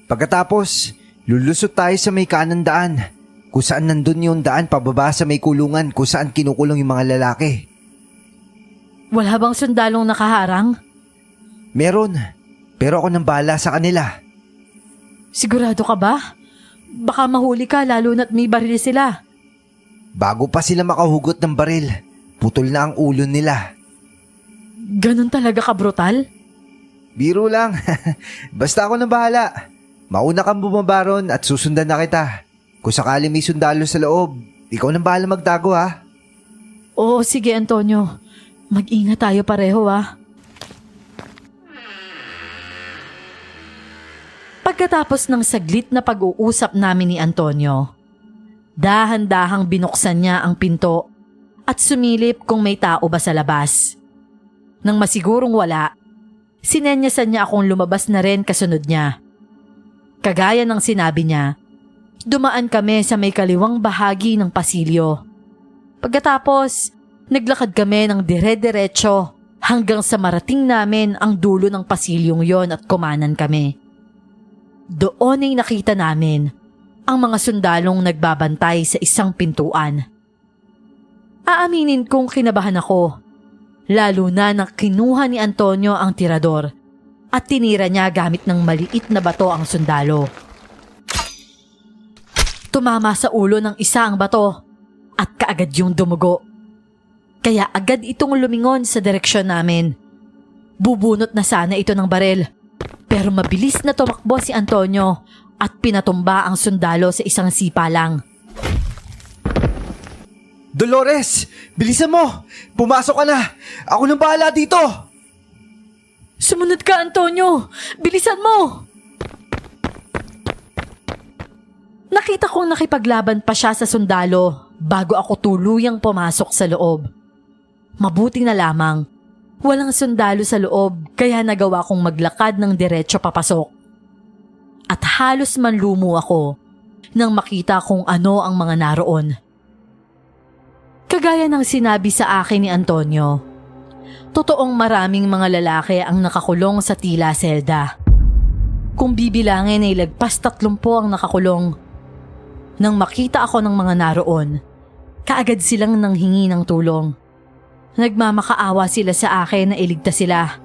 Pagkatapos, lulusot tayo sa may kanang daan, kung saan nandun yung daan pababa sa may kulungan kung saan kinukulong yung mga lalaki. Wala bang sundalong nakaharang? Meron, pero ako nang bahala sa kanila. Sigurado ka ba? Baka mahuli ka lalo na't may baril sila. Bago pa sila makahugot ng baril, putol na ang ulo nila. Ganon talaga ka brutal? Biro lang, basta ako nang bahala. Mauna kang bumaba ron at susundan na kita. Kung sakali may sundalo sa loob, ikaw nang bahala magtago ha. Oo, sige Antonio. Mag-ingat tayo pareho ha. Pagkatapos ng saglit na pag-uusap namin ni Antonio, dahan-dahang binuksan niya ang pinto at sumilip kung may tao ba sa labas. Nang masigurong wala, sinenyasan niya akong lumabas na rin kasunod niya. Kagaya ng sinabi niya, dumaan kami sa may kaliwang bahagi ng pasilyo. Pagkatapos, naglakad kami ng dire-diretso hanggang sa marating namin ang dulo ng pasilyong yon at kumanan kami. Doon ay nakita namin ang mga sundalong nagbabantay sa isang pintuan. Aaminin kong kinabahan ako, lalo na nang kinuha ni Antonio ang tirador at tinira niya gamit ng maliit na bato ang sundalo. Tumama sa ulo ng isa ang bato at kaagad yung dumugo. Kaya agad itong lumingon sa direksyon namin. Bubunot na sana ito ng baril, pero mabilis na tumakbo si Antonio at pinatumba ang sundalo sa isang sipa lang. Dolores, bilisan mo! Pumasok ka na! Ako nang bahala dito! Sumunod ka, Antonio! Bilisan mo! Nakita kong nakipaglaban pa siya sa sundalo bago ako tuluyang pumasok sa loob. Mabuti na lamang, walang sundalo sa loob kaya nagawa kong maglakad ng diretso papasok. At halos manlumo ako nang makita kung ano ang mga naroon. Kagaya ng sinabi sa akin ni Antonio, totoong maraming mga lalaki ang nakakulong sa tila selda. Kung bibilangin ay lagpas 30 ang nakakulong. Nang makita ako ng mga naroon, kaagad silang nanghingi ng tulong. Nagmamakaawa sila sa akin na iligtas sila.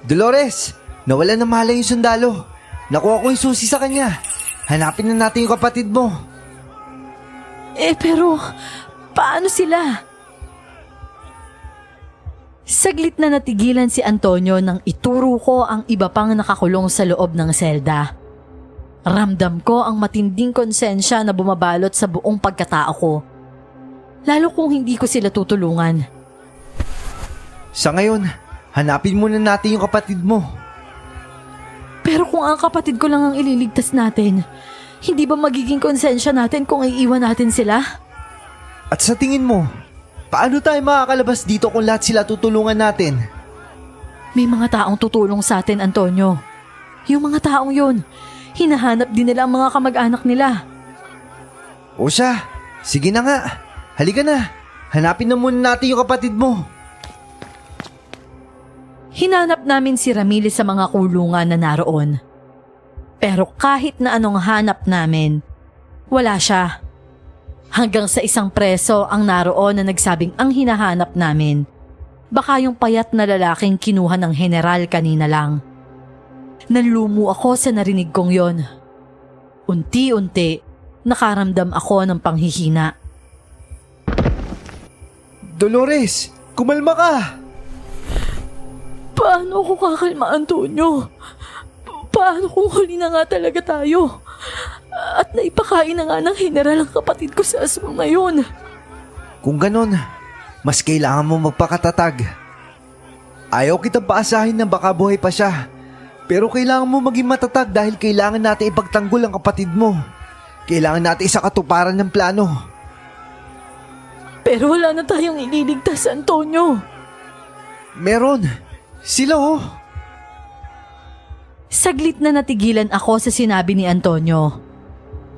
Dolores, nawala na malay yung sundalo. Nakuha ko yung susi sa kanya. Hanapin na natin yung kapatid mo. Pero paano sila? Saglit na natigilan si Antonio nang ituro ko ang iba pang nakakulong sa loob ng selda. Ramdam ko ang matinding konsensya na bumabalot sa buong pagkatao ko. Lalo kung hindi ko sila tutulungan. Sa ngayon, hanapin muna natin yung kapatid mo. Pero kung ang kapatid ko lang ang ililigtas natin, hindi ba magiging konsensya natin kung iiwan natin sila? At sa tingin mo, paano tayo makakalabas dito kung lahat sila tutulungan natin? May mga taong tutulong sa atin, Antonio. Yung mga taong yun, hinahanap din nila ang mga kamag-anak nila. O siya, sige na nga. Halika na. Hanapin na muna natin yung kapatid mo. Hinanap namin si Ramili sa mga kulungan na naroon. Pero kahit na anong hanap namin, wala siya. Hanggang sa isang preso ang naroon na nagsabing ang hinahanap namin, baka yung payat na lalaking kinuha ng general kanina lang. Nanlumo ako sa narinig kong yon. Unti-unti, nakaramdam ako ng panghihina. Dolores, kumalma ka. Paano ako kakalma, Antonio? Paano kung huli na nga talaga tayo? At naipakain na nga ng general ang kapatid ko sa aswang na yun. Kung ganon, mas kailangan mo magpakatatag. Ayaw kitang paasahin na baka buhay pa siya. Pero kailangan mo maging matatag dahil kailangan natin ipagtanggol ang kapatid mo. Kailangan natin isakatuparan ng plano. Pero wala na tayong ililigtas, Antonio. Meron. Sila oh. Saglit na natigilan ako sa sinabi ni Antonio.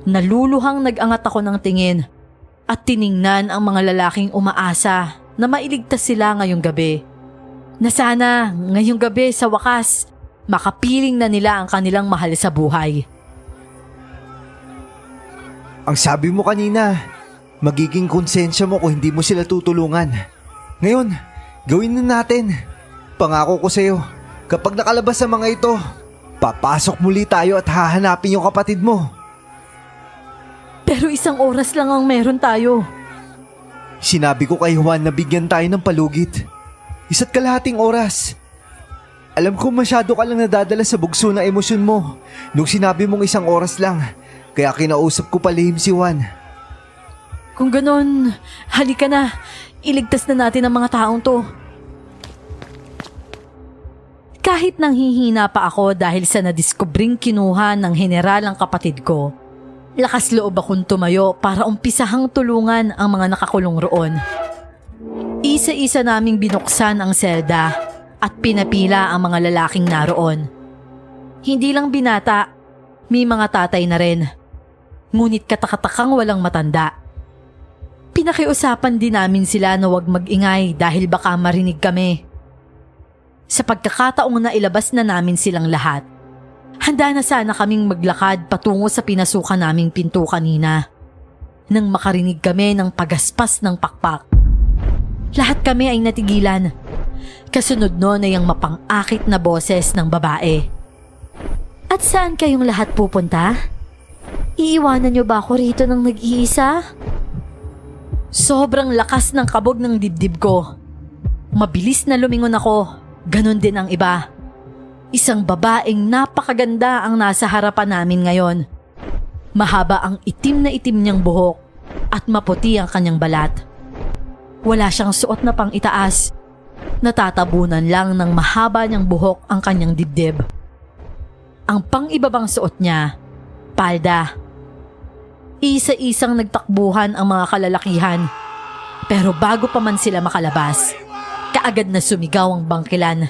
Naluluhang nag-angat ako ng tingin at tiningnan ang mga lalaking umaasa na mailigtas sila ngayong gabi. Na sana ngayong gabi sa wakas, makapiling na nila ang kanilang mahal sa buhay. Ang sabi mo kanina, magiging konsensya mo kung hindi mo sila tutulungan. Ngayon, gawin na natin. Pangako ko sa'yo, kapag nakalabas ang mga ito, papasok muli tayo at hahanapin yung kapatid mo. Pero 1 oras lang ang meron tayo. Sinabi ko kay Juan na bigyan tayo ng palugit. 1.5 oras. Alam ko masyado ka lang nadadala sa bugso ng emosyon mo nung sinabi mong 1 oras lang, kaya kinausap ko palihim si Juan. Kung ganon, halika na. Iligtas na natin ang mga taong to. Kahit nanghihina pa ako dahil sa nadiskubring kinuha ng general ang kapatid ko, lakas loob akong tumayo para umpisahang tulungan ang mga nakakulong roon. Isa-isa naming binuksan ang selda at pinapila ang mga lalaking naroon. Hindi lang binata, may mga tatay na rin. Ngunit katakatakang walang matanda. Pinakiusapan din namin sila na huwag mag-ingay dahil baka marinig kami. Sa pagkakataong na ilabas na namin silang lahat, handa na sana kaming maglakad patungo sa pinasukan naming pinto kanina. Nang makarinig kami ng pagaspas ng pakpak. Lahat kami ay natigilan. Kasunod nun ay ang mapang-akit na boses ng babae. At saan kayong lahat pupunta? Iiwanan niyo ba ako rito ng nag-iisa? Sobrang lakas ng kabog ng dibdib ko. Mabilis na lumingon ako. Ganon din ang iba. Isang babaeng napakaganda ang nasa harapan namin ngayon. Mahaba ang itim na itim niyang buhok at maputi ang kanyang balat. Wala siyang suot na pang itaas. Natatabunan lang ng mahaba niyang buhok ang kanyang dibdib. Ang pang-ibabang suot niya, palda. Isa-isang nagtakbuhan ang mga kalalakihan. Pero bago pa man sila makalabas, kaagad na sumigaw ang bangkilan.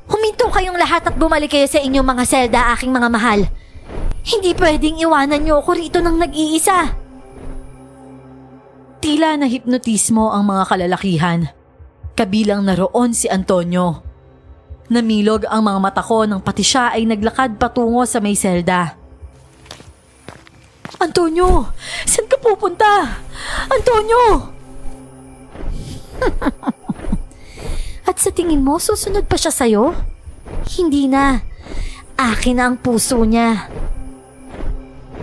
Huminto kayong lahat at bumalik kayo sa inyong mga selda, aking mga mahal. Hindi pwedeng iwanan niyo ako rito ng nag-iisa. Tila na hipnotismo ang mga kalalakihan. Kabilang naroon si Antonio. Namilog ang mga mata ko nang pati siya ay naglakad patungo sa may selda. Antonio! Saan ka pupunta? Antonio! At sa tingin mo, susunod pa siya sa'yo? Hindi na. Akin na ang puso niya.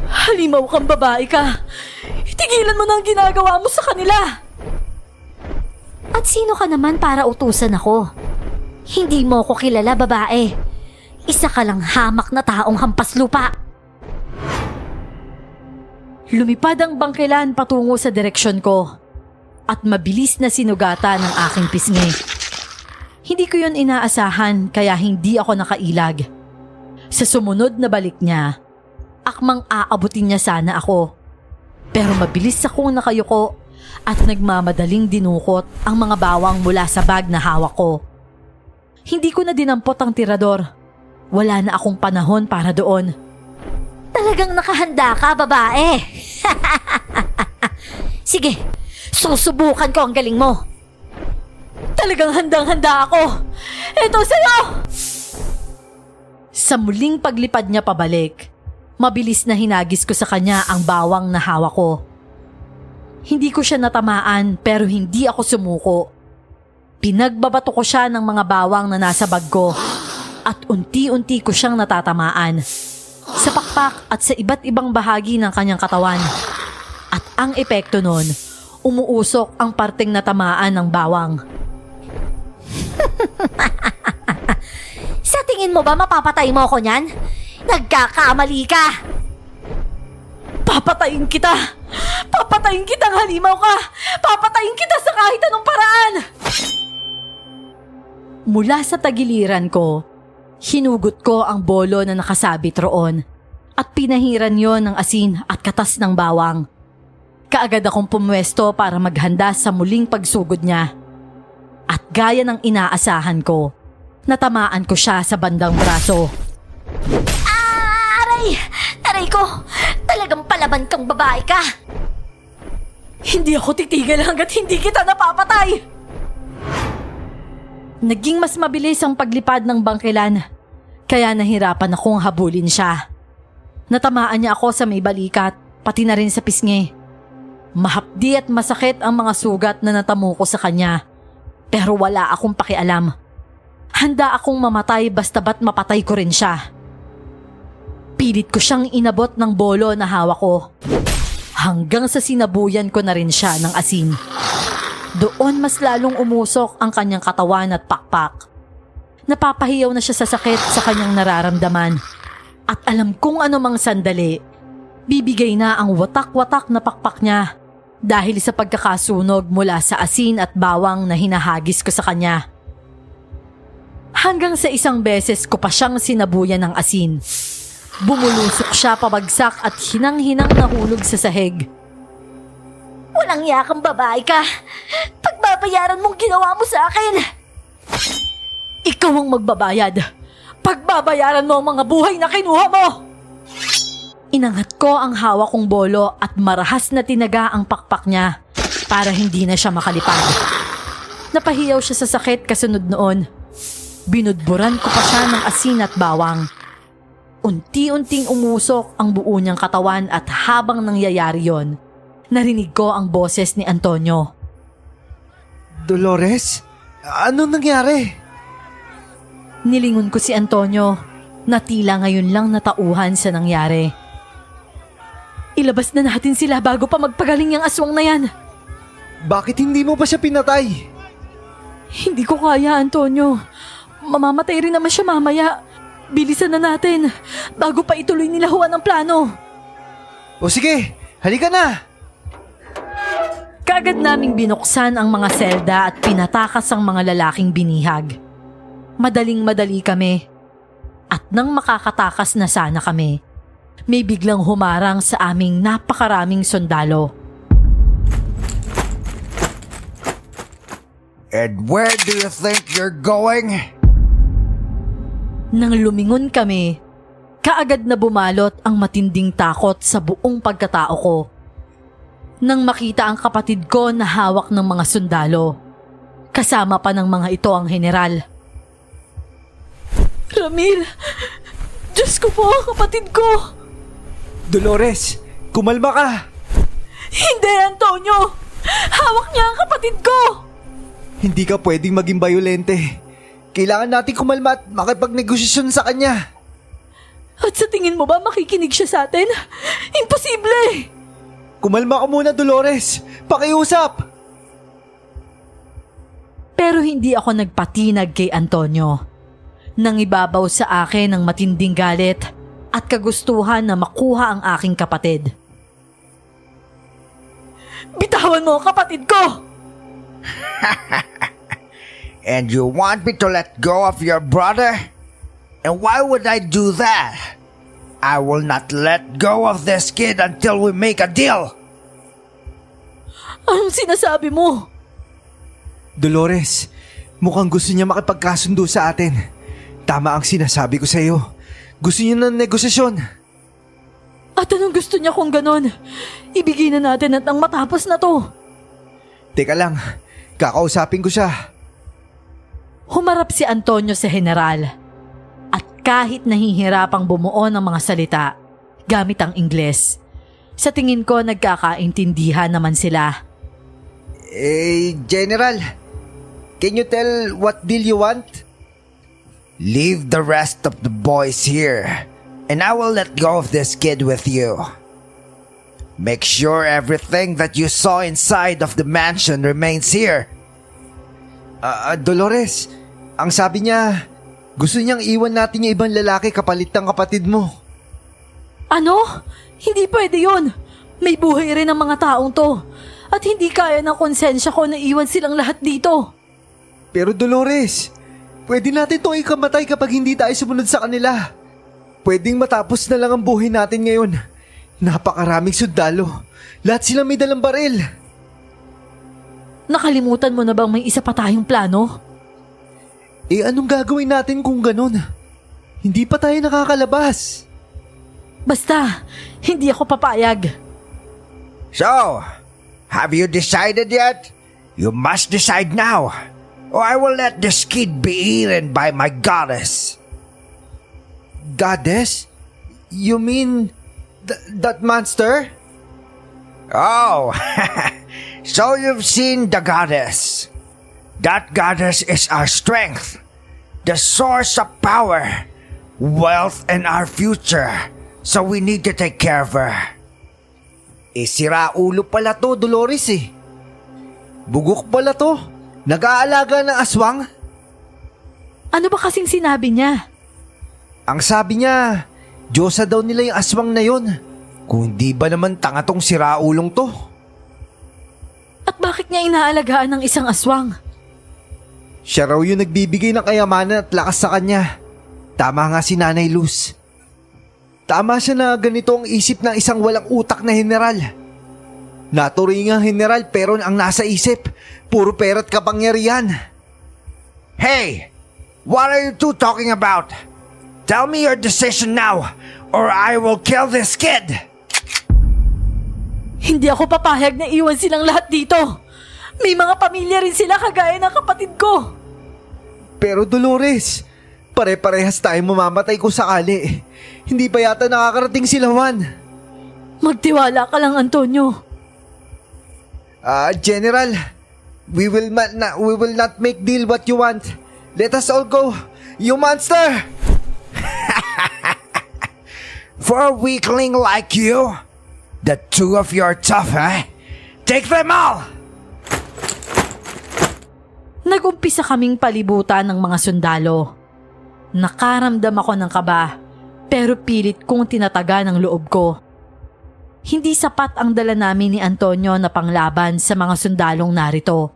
Halimaw kang babae ka! Tigilan mo na ang ginagawa mo sa kanila! At sino ka naman para utusan ako? Hindi mo ko kilala, babae. Isa ka lang hamak na taong hampas lupa. Lumipad ang bangkelan patungo sa direksyon ko at mabilis na sinugatan ng aking pisngi. Hindi ko yun inaasahan kaya hindi ako nakailag. Sa sumunod na balik niya, akmang aabutin niya sana ako. Pero mabilis akong nakayuko at nagmamadaling dinukot ang mga bawang mula sa bag na hawak ko. Hindi ko na dinampot ang tirador. Wala na akong panahon para doon. Talagang nakahanda ka, babae. Sige, susubukan ko ang galing mo. Talagang handang-handa ako. Ito sa'yo! Sa muling paglipad niya pabalik, mabilis na hinagis ko sa kanya ang bawang na hawak ko. Hindi ko siya natamaan pero hindi ako sumuko. Pinagbabato ko siya ng mga bawang na nasa bag ko at unti-unti ko siyang natatamaan sa pakpak at sa iba't ibang bahagi ng kanyang katawan. At ang epekto nun, umuusok ang parteng natamaan ng bawang. Sa tingin mo ba mapapatay mo ako niyan? Nagkakamali ka! Papatayin kita! Papatayin kitang halimaw ka! Papatayin kita sa kahit anong paraan! Mula sa tagiliran ko, hinugot ko ang bolo na nakasabit roon at pinahiran yon ng asin at katas ng bawang. Kaagad akong pumwesto para maghanda sa muling pagsugod niya. At gaya ng inaasahan ko, natamaan ko siya sa bandang braso. Aray! Aray ko! Talagang palaban kang babae ka! Hindi ako titigil hanggat hindi kita napapatay! Naging mas mabilis ang paglipad ng bangkelan, kaya nahirapan akong habulin siya. Natamaan niya ako sa may balikat, pati na rin sa pisngi. Mahapdi at masakit ang mga sugat na natamo ko sa kanya, pero wala akong pakialam. Handa akong mamatay basta't mapatay ko rin siya. Pilit ko siyang inabot ng bolo na hawak ko, hanggang sa sinabuyan ko na rin siya ng asin. Doon mas lalong umusok ang kanyang katawan at pakpak. Napapahiyaw na siya sa sakit sa kanyang nararamdaman. At alam kong anumang sandali, bibigay na ang watak-watak na pakpak niya dahil sa pagkakasunog mula sa asin at bawang na hinahagis ko sa kanya. Hanggang sa isang beses ko pa siyang sinabuyan ng asin. Bumulusok siya pabagsak at hinang-hinang nahulog sa sahig. Walang yakang babae ka! Pagbabayaran mong ginawa mo sa akin! Ikaw ang magbabayad. Pagbabayaran mo ang mga buhay na kinuha mo! Inangat ko ang hawak kong bolo at marahas na tinaga ang pakpak niya para hindi na siya makalipad. Napahiyaw siya sa sakit kasunod noon. Binudburan ko pa siya ng asin at bawang. Unti-unting umusok ang buo niyang katawan at habang nangyayari yon, narinig ko ang boses ni Antonio. Dolores? Ano nangyari? Nilingon ko si Antonio na tila ngayon lang natauhan sa nangyari. Ilabas na natin sila bago pa magpagaling yung aswang na yan. Bakit hindi mo pa siya pinatay? Hindi ko kaya, Antonio. Mamamatay rin naman siya mamaya. Bilisan na natin bago pa ituloy nila Juan ang plano. O sige, halika na! Kaagad naming binuksan ang mga selda at pinatakas ang mga lalaking binihag. Madaling-madali kami. At nang makakatakas na sana kami, may biglang humarang sa aming napakaraming sundalo. And where do you think you're going? Nang lumingon kami, kaagad na bumalot ang matinding takot sa buong pagkatao ko. Nang makita ang kapatid ko na hawak ng mga sundalo, kasama pa ng mga ito ang general. Ramil, Diyos ko po, kapatid ko! Dolores, kumalma ka! Hindi, Antonio! Hawak niya ang kapatid ko! Hindi ka pwedeng maging bayolente. Kailangan natin kumalma at makipagnegosasyon sa kanya. At sa tingin mo ba makikinig siya sa atin? Imposible! Kumalma ka muna, Dolores. Pakiusap! Pero hindi ako nagpatinag kay Antonio. Nangibabaw sa akin ng matinding galit at kagustuhan na makuha ang aking kapatid. Bitawan mo ang kapatid ko! And you want me to let go of your brother? And why would I do that? I will not let go of this kid until we make a deal. Anong sinasabi mo? Dolores, mukhang gusto niya makipagkasundo sa atin. Tama ang sinasabi ko sa iyo. Gusto niya ng negosasyon. At anong gusto niya kung ganon? Ibigay na natin at nang matapos na to. Teka lang, kakausapin ko siya. Humarap si Antonio sa general. At kahit nahihirapang bumuo ng mga salita, gamit ang Ingles, sa tingin ko nagkakaintindihan naman sila. General, can you tell what deal you want? Leave the rest of the boys here, and I will let go of this kid with you. Make sure everything that you saw inside of the mansion remains here. Dolores, ang sabi niya, gusto niyang iwan natin yung ibang lalaki kapalit ng kapatid mo. Ano? Hindi pwede yun. May buhay rin ang mga taong to. At hindi kaya ng konsensya ko na iwan silang lahat dito. Pero Dolores, pwede natin itong ikamatay kapag hindi tayo sumunod sa kanila. Pwedeng matapos na lang ang buhay natin ngayon. Napakaraming sundalo. Lahat sila may dalang baril. Nakalimutan mo na bang may isa pa tayong plano? Anong gagawin natin kung ganun? Hindi pa tayo nakakalabas. Basta, hindi ako papayag. So, have you decided yet? You must decide now, or I will let this kid be eaten by my goddess. Goddess? You mean that monster? Oh, so you've seen the goddess. That goddess is our strength, the source of power, wealth, and our future. So we need to take care of her. Sira ulo pala to, Dolores eh. Bugok pala to. Nag-aalaga ng aswang. Ano ba kasing sinabi niya? Ang sabi niya, Diyosa daw nila yung aswang na yun. Kung hindi ba naman tanga tong siraulong to? At bakit niya inaalagaan ng isang aswang? Siya raw yung nagbibigay ng kayamanan at lakas sa kanya. Tama nga si Nanay Luz. Tama siya na ganito ang isip ng isang walang utak na general. Naturingang general pero ang nasa isip, puro pera't kapangyarihan. Hey, what are you two talking about? Tell me your decision now, or I will kill this kid. Hindi ako papayag na iwan silang lahat dito. May mga pamilya rin sila kagaya ng kapatid ko. Pero Dolores, pare-parehas tayong mamamatay kung sakali. Hindi pa yata nakakarating sila, Juan. Magtiwala ka lang, Antonio. General, we will not make deal what you want. Let us all go. You monster! For a weakling like you, the two of you are tough, eh? Take them all! Nag-umpisa kaming palibutan ng mga sundalo. Nakaramdam ako ng kaba, pero pilit kong tinataga ng loob ko. Hindi sapat ang dala namin ni Antonio na panglaban sa mga sundalong narito.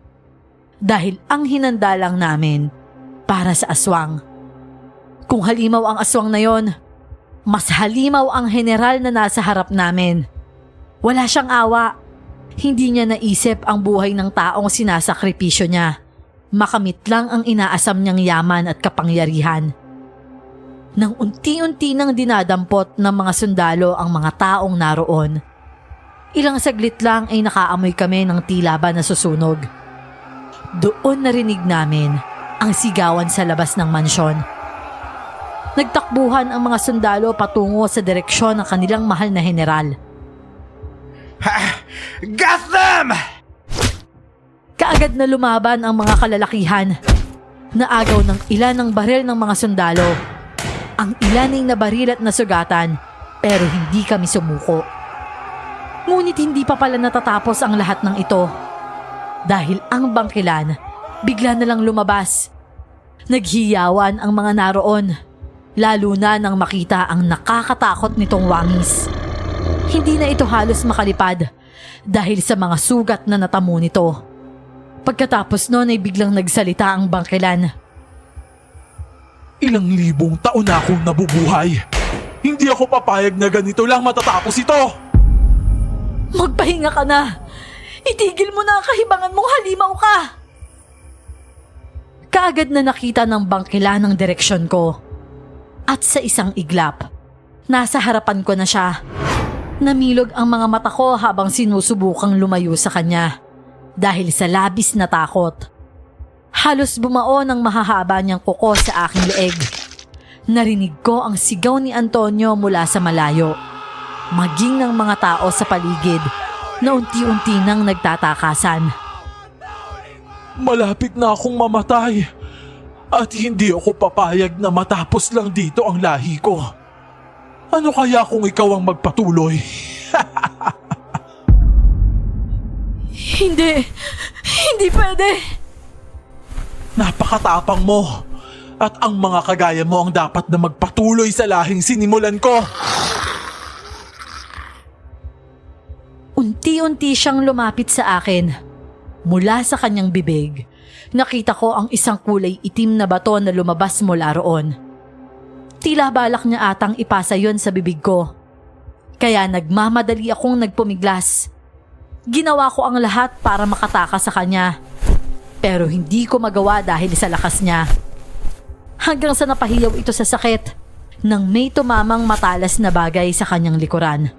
Dahil ang hinanda lang namin para sa aswang. Kung halimaw ang aswang na yon, mas halimaw ang general na nasa harap namin. Wala siyang awa. Hindi niya naisip ang buhay ng taong sinasakripisyo niya. Makamit lang ang inaasam niyang yaman at kapangyarihan. Nang unti-unti nang dinadampot ng mga sundalo ang mga taong naroon, ilang saglit lang ay nakaamoy kami ng tila ba na susunog. Doon narinig namin ang sigawan sa labas ng mansyon. Nagtakbuhan ang mga sundalo patungo sa direksyon ng kanilang mahal na general. Got them! Kaagad na lumaban ang mga kalalakihan. Naagaw ng ilan ng baril ng mga sundalo. Ang ilan ay nabaril at nasugatan, pero hindi kami sumuko. Ngunit hindi pa pala natatapos ang lahat ng ito. Dahil ang bangkilan, bigla na lang lumabas. Naghiyawan ang mga naroon, lalo na nang makita ang nakakatakot nitong wangis. Hindi na ito halos makalipad dahil sa mga sugat na natamo nito. Pagkatapos noon ay biglang nagsalita ang bangkilan. Ilang libong taon na akong nabubuhay. Hindi ako papayag na ganito lang matatapos ito. Magpahinga ka na! Itigil mo na ang kahibangan mong halimaw ka! Kaagad na nakita ng bangkila ng direksyon ko. At sa isang iglap, nasa harapan ko na siya. Namilog ang mga mata ko habang sinusubukang lumayo sa kanya dahil sa labis na takot. Halos bumao ng mahahaba niyang kuko sa aking leeg. Narinig ko ang sigaw ni Antonio mula sa malayo, maging ng mga tao sa paligid na unti-unti nang nagtatakasan. Malapit na akong mamatay. At hindi ako papayag na matapos lang dito ang lahi ko. Ano kaya kung ikaw ang magpatuloy? Hindi pwede. Napakatapang mo. At ang mga kagaya mo ang dapat na magpatuloy sa lahing sinimulan ko. Unti-unti siyang lumapit sa akin. Mula sa kanyang bibig, nakita ko ang isang kulay itim na bato na lumabas mula roon. Tila balak niya atang ipasa yon sa bibig ko. Kaya nagmamadali akong nagpumiglas. Ginawa ko ang lahat para makatakas sa kanya. Pero hindi ko magawa dahil sa lakas niya. Hanggang sa napahiyaw ito sa sakit nang may tumamang matalas na bagay sa kanyang likuran.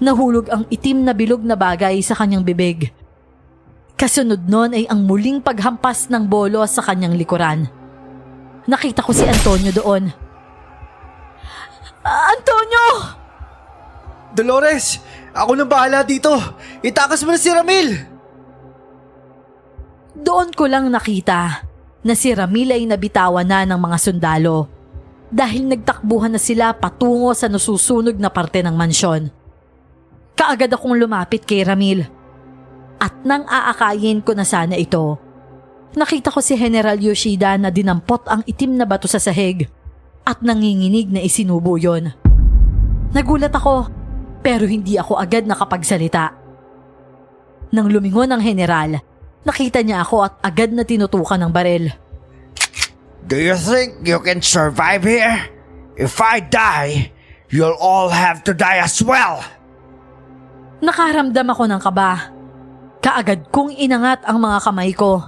Nahulog ang itim na bilog na bagay sa kanyang bibig. Kasunod nun ay ang muling paghampas ng bolo sa kanyang likuran. Nakita ko si Antonio doon. Antonio! Dolores, ako nang bahala dito. Itakas mo na si Ramil. Doon ko lang nakita na si Ramil ay nabitawan na ng mga sundalo dahil nagtakbuhan na sila patungo sa nasusunog na parte ng mansyon. Kaagad akong lumapit kay Ramil. At nang aakayin ko na sana ito, nakita ko si General Yoshida na dinampot ang itim na bato sa sahig at nanginginig na isinubo yon. Nagulat ako pero hindi ako agad nakapagsalita. Nang lumingon ang general, nakita niya ako at agad na tinutukan ng baril. Do you think you can survive here? If I die, you'll all have to die as well. Nakaramdam ako ng kaba. Kaagad kong inangat ang mga kamay ko.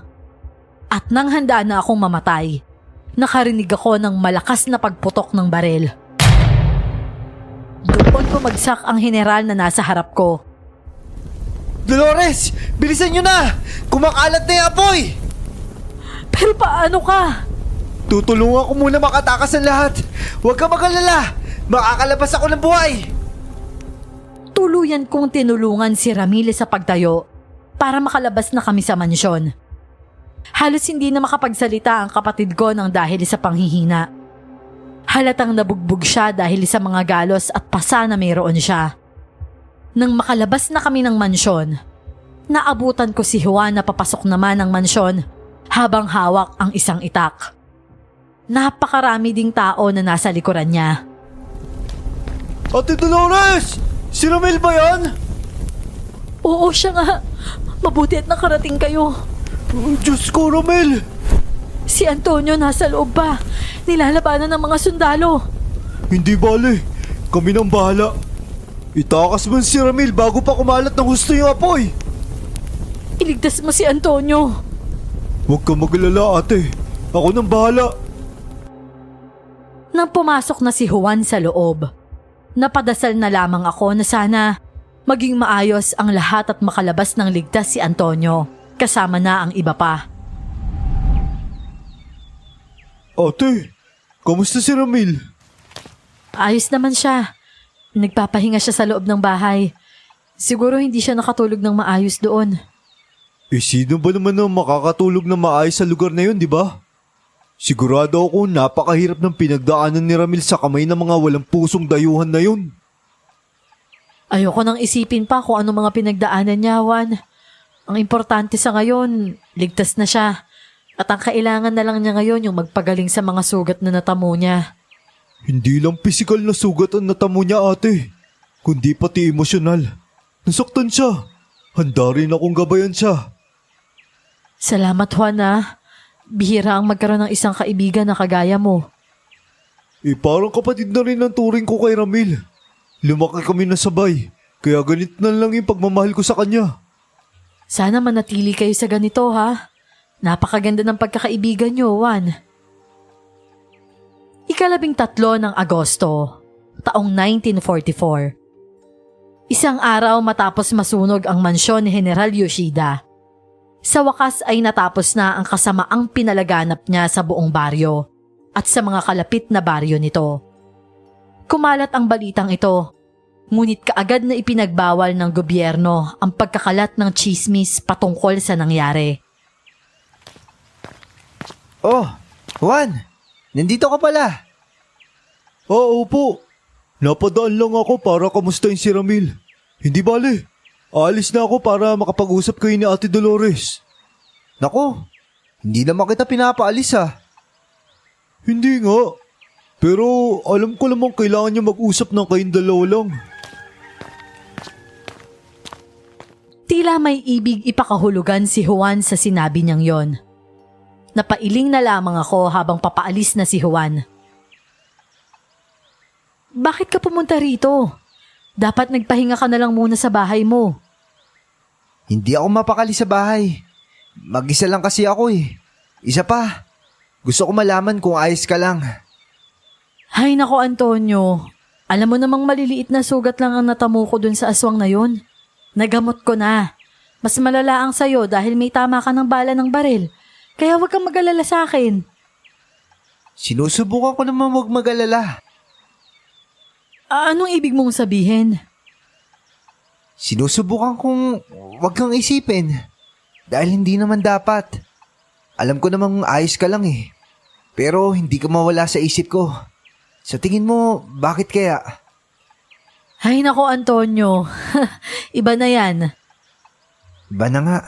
At nang handa na akong mamatay, nakarinig ako ng malakas na pagputok ng baril. Doon bumagsak ang general na nasa harap ko. Dolores, bilisan nyo na! Kumakalat na yung apoy! Pero paano ka? Tutulungan ko muna makatakas ang lahat. Huwag ka mag-alala. Makakalabas ako ng buhay. Tuluyan kong tinulungan si Ramil sa pagtayo para makalabas na kami sa mansyon. Halos hindi na makapagsalita ang kapatid ko ng dahil sa panghihina. Halatang nabugbog siya dahil sa mga galos at pasa na mayroon siya. Nang makalabas na kami ng mansyon, naabutan ko si Juan na papasok naman ng mansyon habang hawak ang isang itak. Napakarami ding tao na nasa likuran niya. Ate Dolores! Si Ramil ba yan? Oo, siya nga. Mabuti at nakarating kayo. Diyos ko, Ramil! Si Antonio nasa loob pa. Nilalabanan ng mga sundalo. Hindi bale. Kami nang bahala. Itakas mo si Ramil bago pa kumalat ng husto yung apoy. Iligtas mo si Antonio. Huwag ka magalala, ate. Ako nang bahala. Nang pumasok na si Juan sa loob, napadasal na lamang ako na sana maging maayos ang lahat at makalabas ng ligtas si Antonio, kasama na ang iba pa. Ate, Kamusta si Ramil? Ayos naman siya. Nagpapahinga siya sa loob ng bahay. Siguro hindi siya nakatulog ng maayos doon. Sino ba naman ang makakatulog na maayos sa lugar na yun, di ba? Sigurado ako napakahirap ng pinagdaanan ni Ramil sa kamay ng mga walang pusong dayuhan na yun. Ayoko nang isipin pa kung ano mga pinagdaanan niya, Juan. Ang importante sa ngayon, ligtas na siya. At ang kailangan na lang niya ngayon yung magpagaling sa mga sugat na natamo niya. Hindi lang pisikal na sugat ang natamo niya, ate, kundi pati emosyonal. Nasaktan siya. Handa rin akong gabayan siya. Salamat, Juan, ah. Bihira ang magkaroon ng isang kaibigan na kagaya mo. Parang kapatid na rin ang turing ko kay Ramil. Lumaki kami na sabay, kaya ganit na lang yung pagmamahal ko sa kanya. Sana manatili kayo sa ganito, ha? Napakaganda ng pagkakaibigan niyo, Juan. 13 ng Agosto, taong 1944. Isang araw matapos masunog ang mansyon ni General Yoshida. Sa wakas ay natapos na ang kasamaang pinalaganap niya sa buong baryo at sa mga kalapit na baryo nito. Kumalat ang balitang ito, ngunit kaagad na ipinagbawal ng gobyerno ang pagkakalat ng tsismis patungkol sa nangyari. Oh, Juan, nandito ka pala. Opo. Napadaan lang ako para kamustahin si Ramil. Hindi bale. Aalis na ako para makapag-usap kayo ni Ate Dolores. Nako, hindi naman kita pinapaalis Hindi nga. Pero alam ko namang kailangan niya mag-usap ng kayong dalawa lang. Tila may ibig ipakahulugan si Juan sa sinabi niyang yon. Napailing na lamang ako habang papaalis na si Juan. Bakit ka pumunta rito? Dapat nagpahinga ka na lang muna sa bahay mo. Hindi ako mapakali sa bahay. Mag-isa lang kasi ako Isa pa, gusto ko malaman kung ayos ka lang. Hay nako, Antonio. Alam mo namang maliliit na sugat lang ang natamo ko dun sa aswang na yon. Nagamot ko na. Mas malala ang sayo dahil may tama ka ng bala ng baril. Kaya huwag kang mag-alala sa akin. Sinusubukan ko naman huwag mag-alala. Anong ibig mong sabihin? Sinusubukan kong huwag kang isipin. Dahil hindi naman dapat. Alam ko namang ayos ka lang Pero hindi ka mawala sa isip ko. Sa tingin mo, bakit kaya? Hay nako, Antonio. Iba na yan. Iba na nga.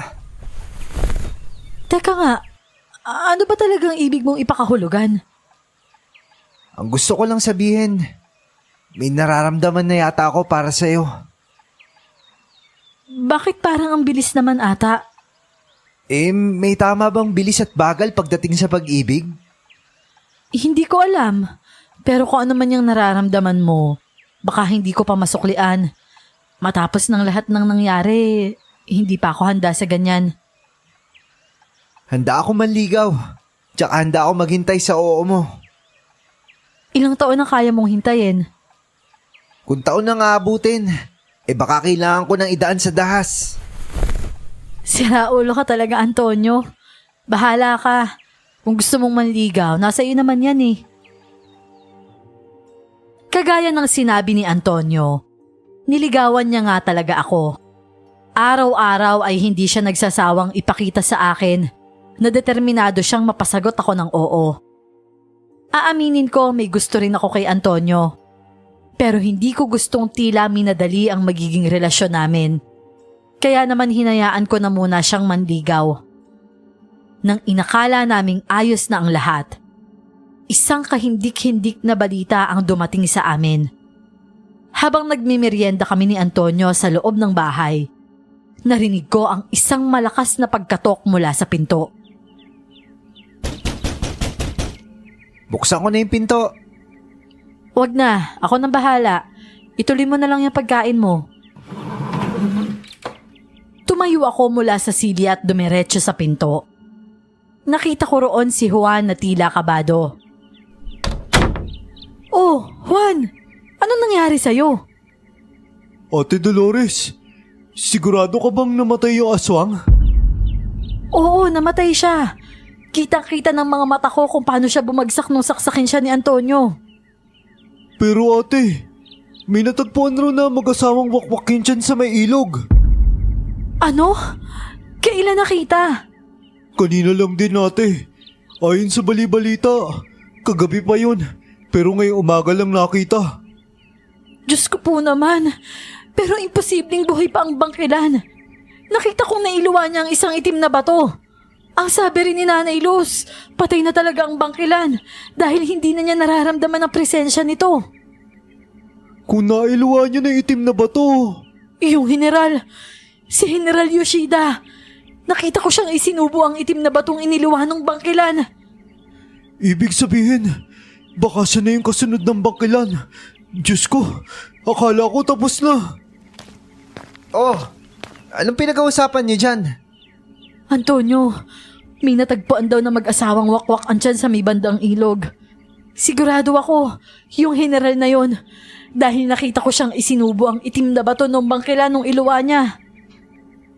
Teka nga, ano ba talagang ibig mong ipakahulugan? Ang gusto ko lang sabihin, may nararamdaman na yata ako para sa'yo. Bakit parang ang bilis naman ata? May tama bang bilis at bagal pagdating sa pag-ibig? Hindi ko alam. Pero kung ano man yung nararamdaman mo, baka hindi ko pa masuklian. Matapos ng lahat ng nangyari, hindi pa ako handa sa ganyan. Handa ako manligaw. Tsaka handa ako maghintay sa oo mo. Ilang taon na kaya mong hintayin? Kung taon na nga abutin, baka kailangan ko ng idaan sa dahas. Sira ulo ka talaga, Antonio. Bahala ka. Kung gusto mong manligaw, nasa iyo naman yan Kagaya ng sinabi ni Antonio, niligawan niya nga talaga ako. Araw-araw ay hindi siya nagsasawang ipakita sa akin na determinado siyang mapasagot ako ng oo. Aaminin ko may gusto rin ako kay Antonio. Pero hindi ko gustong tila minadali ang magiging relasyon namin. Kaya naman hinayaan ko na muna siyang manligaw. Nang inakala naming ayos na ang lahat, isang kahindik-hindik na balita ang dumating sa amin. Habang nagmimerienda kami ni Antonio sa loob ng bahay, narinig ko ang isang malakas na pagkatok mula sa pinto. Buksan ko na yung pinto. Wag na, ako nang bahala. Ituloy mo na lang yung pagkain mo. Tumayo ako mula sa silya at dumiretso sa pinto. Nakita ko roon si Juan na tila kabado. Oh, Juan! Anong nangyari sa'yo? Ate Dolores, sigurado ka bang namatay yung aswang? Oo, namatay siya. Kitang-kita ng mga mata ko kung paano siya bumagsak nung saksakin siya ni Antonio. Pero ate, may natagpuan raw na mag-asawang wakwakin dyan sa may ilog. Ano? Kailan nakita? Kanina lang din ate. Ayon sa bali-balita, kagabi pa yun. Pero ngayong umaga lang nakita. Diyos ko po naman. Pero imposibleng buhay pa ang bangkilan. Nakita kong nailuwa niya ang isang itim na bato. Ang sabi rin ni Nanay Luz, patay na talaga ang bangkilan dahil hindi na niya nararamdaman ang presensya nito. Kung nailuwa niya na itim na bato. Yung general, si General Yoshida. Nakita ko siyang isinubo ang itim na batong iniluwa ng bangkilan. Ibig sabihin, baka siya na yung kasunod ng bangkilan. Diyos ko, akala ko tapos na. Oh, anong pinag-uusapan niyo dyan? Antonio, may natagpuan daw na mag-asawang wakwak andyan sa may bandang ilog. Sigurado ako, yung general na yon. Dahil nakita ko siyang isinubo ang itim na bato ng bangkila nung iluwa niya.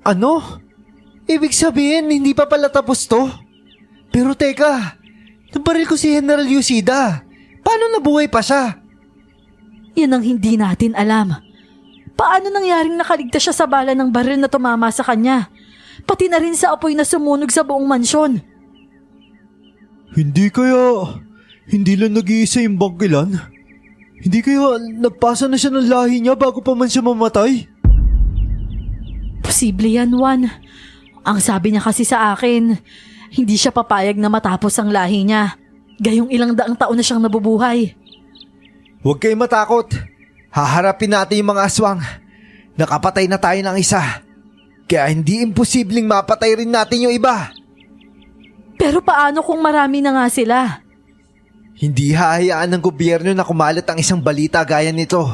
Ano? Ibig sabihin, hindi pa pala tapos to? Pero teka, nabaril ko si General Yoshida. Paano nabuhay pa siya? Yan ang hindi natin alam. Paano nangyaring nakaligtas siya sa bala ng baril na tumama sa kanya? Pati na rin sa apoy na sumunog sa buong mansyon. Hindi lang nag-iisa yung bangkilan? Hindi kaya nagpasa na siya ng lahi niya bago pa man siya mamatay? Posible yan, Juan. Ang sabi niya kasi sa akin, hindi siya papayag na matapos ang lahi niya. Gayong ilang daang taon na siyang nabubuhay. Huwag kayong matakot. Haharapin natin yung mga aswang. Nakapatay na tayo ng isa. Kaya hindi imposibleng mapatay rin natin yung iba. Pero paano kung marami na nga sila? Hindi hahayaan ng gobyerno na kumalat ang isang balita gaya nito.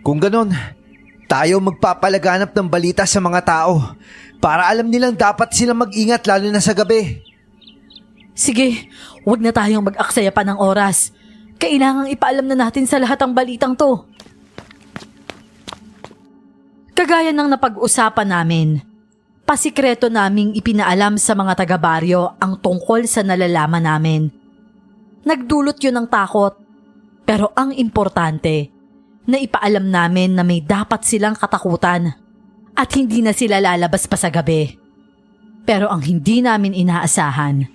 Kung ganon, tayo magpapalaganap ng balita sa mga tao para alam nilang dapat silang mag-ingat lalo na sa gabi. Sige, huwag na tayong mag-aksaya pa ng oras. Kailangang ipaalam na natin sa lahat ang balitang to. Kagaya ng napag-usapan namin, pasikreto naming ipinaalam sa mga taga-baryo ang tungkol sa nalalaman namin. Nagdulot yun ng takot, pero ang importante, na ipaalam namin na may dapat silang katakutan at hindi na sila lalabas pa sa gabi. Pero ang hindi namin inaasahan.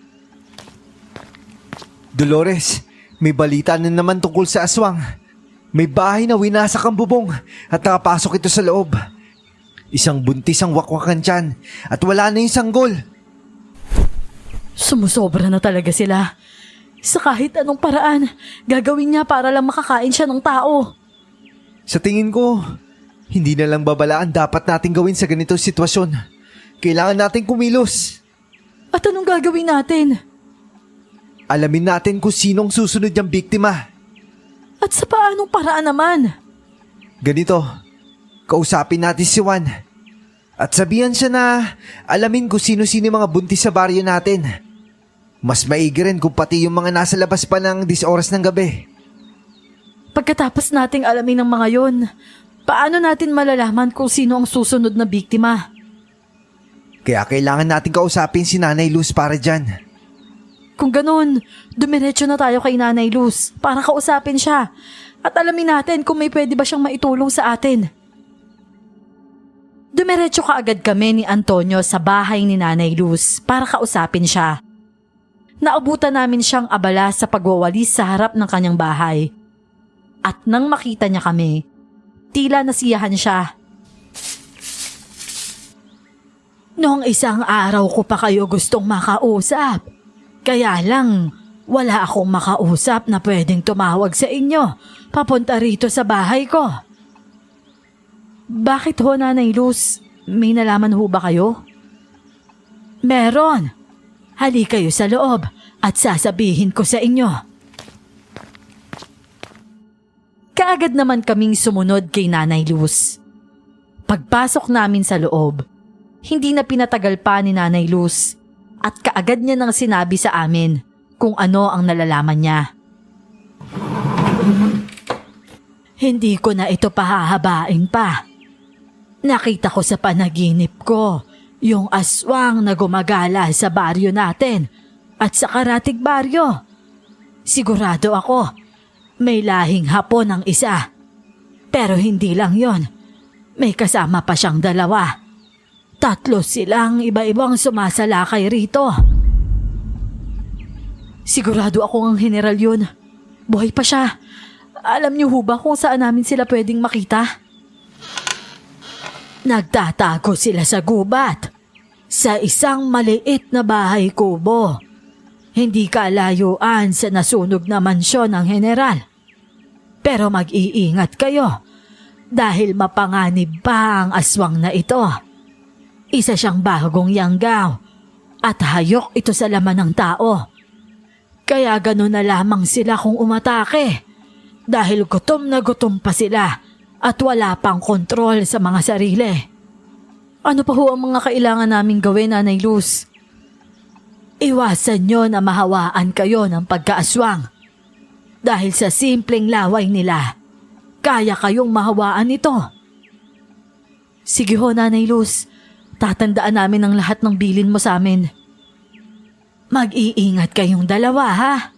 Dolores, may balita na naman tungkol sa aswang. May bahay na winasak ang bubong at nakapasok ito sa loob. Isang buntis ang wakwakan dyan at wala na yung sanggol. Sumusobra na talaga sila. Sa kahit anong paraan, gagawin niya para lang makakain siya ng tao. Sa tingin ko, hindi na lang babalaan dapat natin gawin sa ganitong sitwasyon. Kailangan natin kumilos. At anong gagawin natin? Alamin natin kung sinong susunod niyang biktima. At sa paanong paraan naman? Ganito, kausapin natin si Juan. At sabihan siya na alamin kung sino-sino yung mga buntis sa baryo natin. Mas maigi rin kung pati yung mga nasa labas pa ng 10 oras ng gabi. Pagkatapos nating alamin ng mga yon, paano natin malalaman kung sino ang susunod na biktima? Kaya kailangan natin kausapin si Nanay Luz para dyan. Kung ganun, dumiretso na tayo kay Nanay Luz para kausapin siya at alamin natin kung may pwede ba siyang maitulong sa atin. Dumiretso kaagad kami ni Antonio sa bahay ni Nanay Luz para kausapin siya. Naabutan namin siyang abala sa pagwawalis sa harap ng kanyang bahay. At nang makita niya kami, tila nasiyahan siya. Noong isang araw ko pa kayo gustong makausap. Kaya lang, wala akong makausap na pwedeng tumawag sa inyo papunta rito sa bahay ko. Bakit ho, Nanay Luz? May nalaman ho ba kayo? Meron. Hali kayo sa loob at sasabihin ko sa inyo. Kaagad naman kaming sumunod kay Nanay Luz. Pagpasok namin sa loob, hindi na pinatagal pa ni Nanay Luz at kaagad niya nang sinabi sa amin kung ano ang nalalaman niya. Hindi ko na ito pahahabain pa. Nakita ko sa panaginip ko yung aswang na gumagala sa baryo natin at sa Karatig Baryo. Sigurado ako, may lahing Hapon ang isa. Pero hindi lang yon, may kasama pa siyang 2. 3 silang iba-ibang sumasalakay rito. Sigurado ako ang general yun. Buhay pa siya. Alam niyo ho ba kung saan namin sila pwedeng makita? Nagtatago sila sa gubat. Sa isang maliit na bahay kubo. Hindi kalayuan sa nasunog na mansyon ng general. Pero mag-iingat kayo dahil mapanganib pa ang aswang na ito. Isa siyang bagong yanggaw at hayok ito sa laman ng tao. Kaya gano'n na lamang sila kung umatake dahil gutom na gutom pa sila at wala pang kontrol sa mga sarili. Ano pa ho ang mga kailangan naming gawin, Nanay Luz? Iwasan nyo na mahawaan kayo ng pagkaaswang. Dahil sa simpleng laway nila, kaya kayong mahawaan ito. Sige ho, Nanay Luz. Tatandaan namin ang lahat ng bilin mo sa amin. Mag-iingat kayong 2, ha?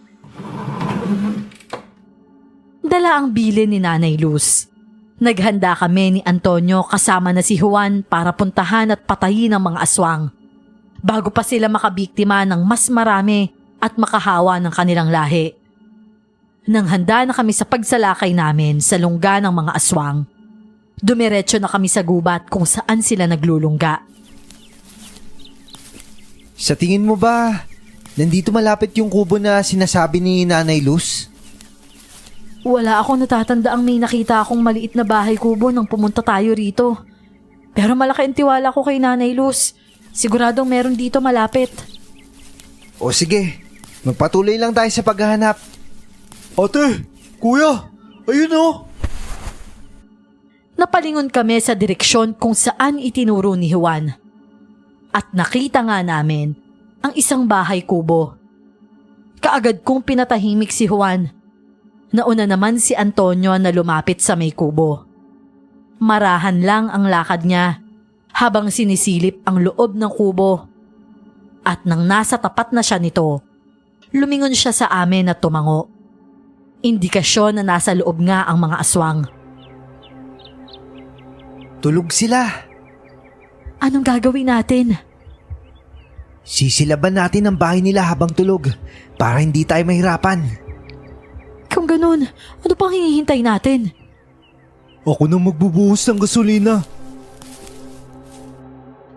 Dala ang bilin ni Nanay Luz. Naghanda kami ni Antonio kasama na si Juan para puntahan at patayin ang mga aswang. Bago pa sila makabiktima ng mas marami at makahawa ng kanilang lahi. Nang handa na kami sa pagsalakay namin sa lungga ng mga aswang, dumiretso na kami sa gubat kung saan sila naglulungga. Sa tingin mo ba, nandito malapit yung kubo na sinasabi ni Nanay Luz? Wala akong natatandaang may nakita akong maliit na bahay kubo nang pumunta tayo rito. Pero malaki ang tiwala ko kay Nanay Luz. Siguradong meron dito malapit. O sige, magpatuloy lang tayo sa paghahanap. Ate, kuya, ayun oh. Napalingon kami sa direksyon kung saan itinuro ni Juan. At nakita nga namin ang isang bahay kubo. Kaagad kong pinatahimik si Juan. Nauna naman si Antonio na lumapit sa may kubo. Marahan lang ang lakad niya habang sinisilip ang loob ng kubo. At nang nasa tapat na siya nito, lumingon siya sa amin at tumango. Indikasyon na nasa loob nga ang mga aswang. Tulog sila. Anong gagawin natin? Sisilaban natin ang bahay nila habang tulog para hindi tayo mahirapan. Kung ganun, ano pang hinihintay natin? Ako nang magbubuhos ng gasolina.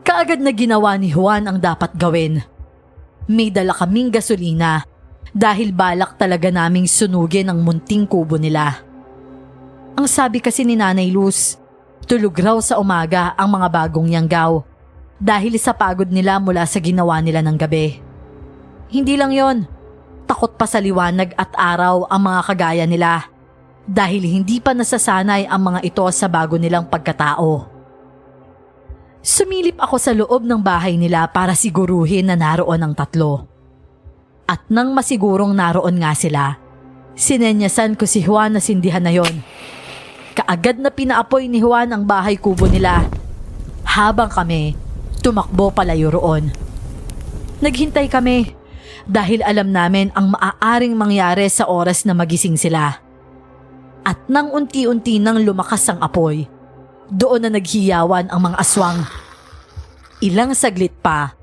Kaagad na ginawa ni Juan ang dapat gawin. May dala kaming gasolina dahil balak talaga naming sunugin ang munting kubo nila. Ang sabi kasi ni Nanay Luz, tulog raw sa umaga ang mga bagong yanggaw dahil sa pagod nila mula sa ginawa nila ng gabi. Hindi lang yon, takot pa sa liwanag at araw ang mga kagaya nila dahil hindi pa nasasanay ang mga ito sa bago nilang pagkatao. Sumilip ako sa loob ng bahay nila para siguruhin na naroon ang 3. At nang masigurong naroon nga sila, sinenyasan ko si Juan na sindihan na yon. Kaagad na pinaapoy ni Juan ang bahay kubo nila. Habang kami, tumakbo palayo roon. Naghintay kami dahil alam namin ang maaaring mangyari sa oras na magising sila. At nang unti-unti nang lumakas ang apoy, doon na naghiyawan ang mga aswang. Ilang saglit pa,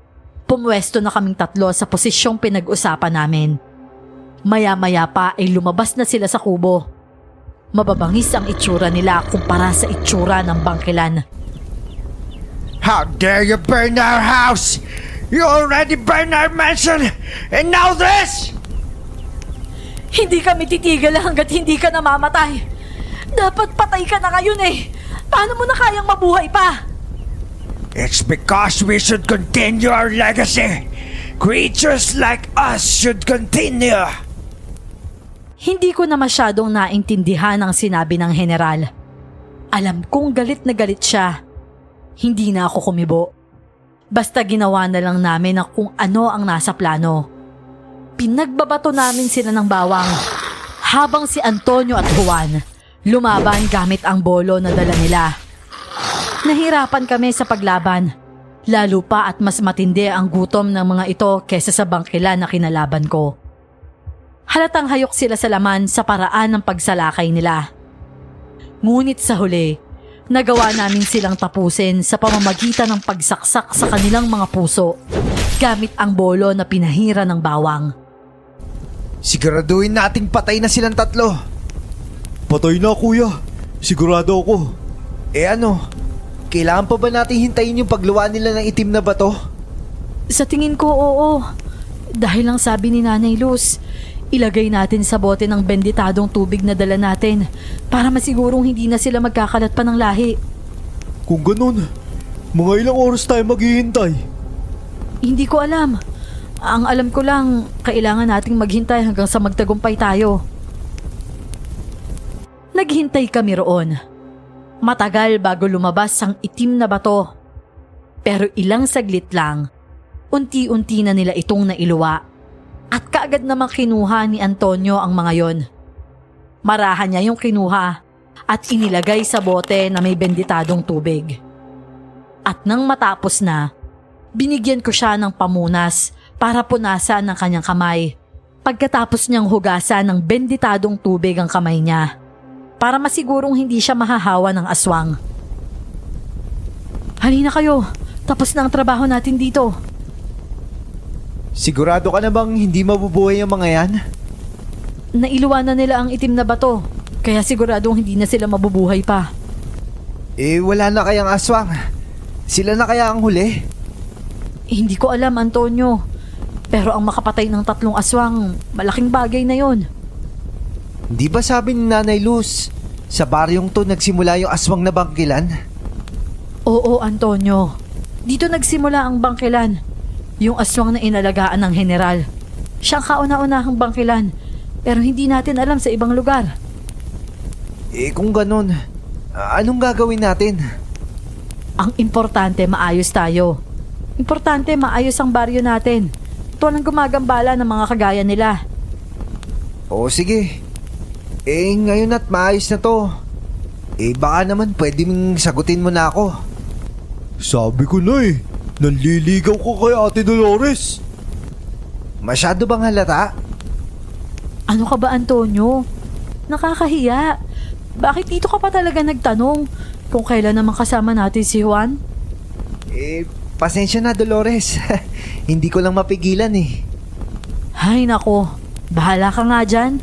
pumwesto na kaming 3 sa posisyong pinag-usapan namin. Maya-maya pa ay lumabas na sila sa kubo. Mababangis ang itsura nila kumpara sa itsura ng bangkilan. How dare you burn our house? You already burned our mansion, and now this! Hindi kami titigil hanggat hindi ka namamatay. Dapat patay ka na ngayon eh. Paano mo na kayang mabuhay pa? It's because we should continue our legacy. Creatures like us should continue. Hindi ko na masyadong naintindihan ang sinabi ng general. Alam kong galit na galit siya. Hindi na ako kumibo. Basta ginawa na lang namin ang kung ano ang nasa plano. Pinagbabato namin sila ng bawang habang si Antonio at Juan lumaban gamit ang bolo na dala nila. Nahirapan kami sa paglaban Lalo pa at mas matindi ang gutom ng mga ito kesa sa bangkila na kinalaban ko. Halatang hayok sila sa laman sa paraan ng pagsalakay nila. Ngunit sa huli, nagawa namin silang tapusin sa pamamagitan ng pagsaksak sa kanilang mga puso gamit ang bolo na pinahira ng bawang. Siguraduhin nating patay na silang tatlo. Patay na kuya. Sigurado ako. Ano? Kailangan pa ba natin hintayin yung pagluwa nila ng itim na bato? Sa tingin ko, oo. Dahil lang sabi ni Nanay Luz, ilagay natin sa bote ng benditadong tubig na dala natin para masigurong hindi na sila magkakalat pa ng lahi. Kung ganun, mga ilang oras tayo maghihintay. Hindi ko alam. Ang alam ko lang, kailangan nating maghintay hanggang sa magtagumpay tayo. Naghintay kami roon. Matagal bago lumabas ang itim na bato. Pero ilang saglit lang, unti-unti na nila itong nailuwa. At kaagad namang kinuha ni Antonio ang mga yon. Marahan niya yung kinuha at inilagay sa bote na may benditadong tubig. At nang matapos na, binigyan ko siya ng pamunas para punasan ng kanyang kamay. Pagkatapos niyang hugasan ng benditadong tubig ang kamay niya, para masigurong hindi siya mahahawa ng aswang. Halina kayo, tapos na ang trabaho natin dito. Sigurado ka na bang hindi mabubuhay ang mga yan? Nailuwa na nila ang itim na bato, kaya siguradong hindi na sila mabubuhay pa. Wala na kayang aswang. Sila na kaya ang huli? Hindi ko alam, Antonio. Pero ang makapatay ng 3 aswang, malaking bagay na yon. Di ba sabi ni Nanay Luz, sa baryong to nagsimula yung aswang na bangkilan? Oo, Antonio. Dito nagsimula ang bangkilan. Yung aswang na inalagaan ng general. Siyang kauna-unahang bangkilan, pero hindi natin alam sa ibang lugar. Kung ganun, anong gagawin natin? Ang importante, maayos tayo. Importante, maayos ang baryo natin. Ito ang gumagambala ng mga kagaya nila. O sige. Ngayon at maayos na to. Baka naman pwede mong sagutin mo na ako. Sabi ko na nanliligaw ka kay Ate Dolores. Masyado bang halata? Ano ka ba, Antonio? Nakakahiya. Bakit dito ka pa talaga nagtanong kung kailan naman kasama natin si Juan? Pasensya na, Dolores. Hindi ko lang mapigilan eh. Ay nako, bahala ka nga dyan.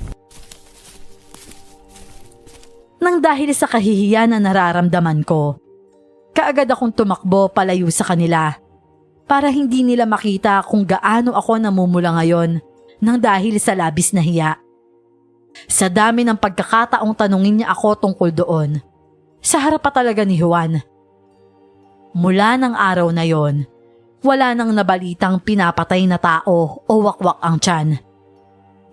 Nang dahil sa kahihiyan na nararamdaman ko, kaagad akong tumakbo palayo sa kanila para hindi nila makita kung gaano ako namumula ngayon nang dahil sa labis na hiya. Sa dami ng pagkakataong tanungin niya ako tungkol doon, sa harap pa talaga ni Juan. Mula ng araw na yon, wala nang nabalitang pinapatay na tao o wakwak ang tiyan.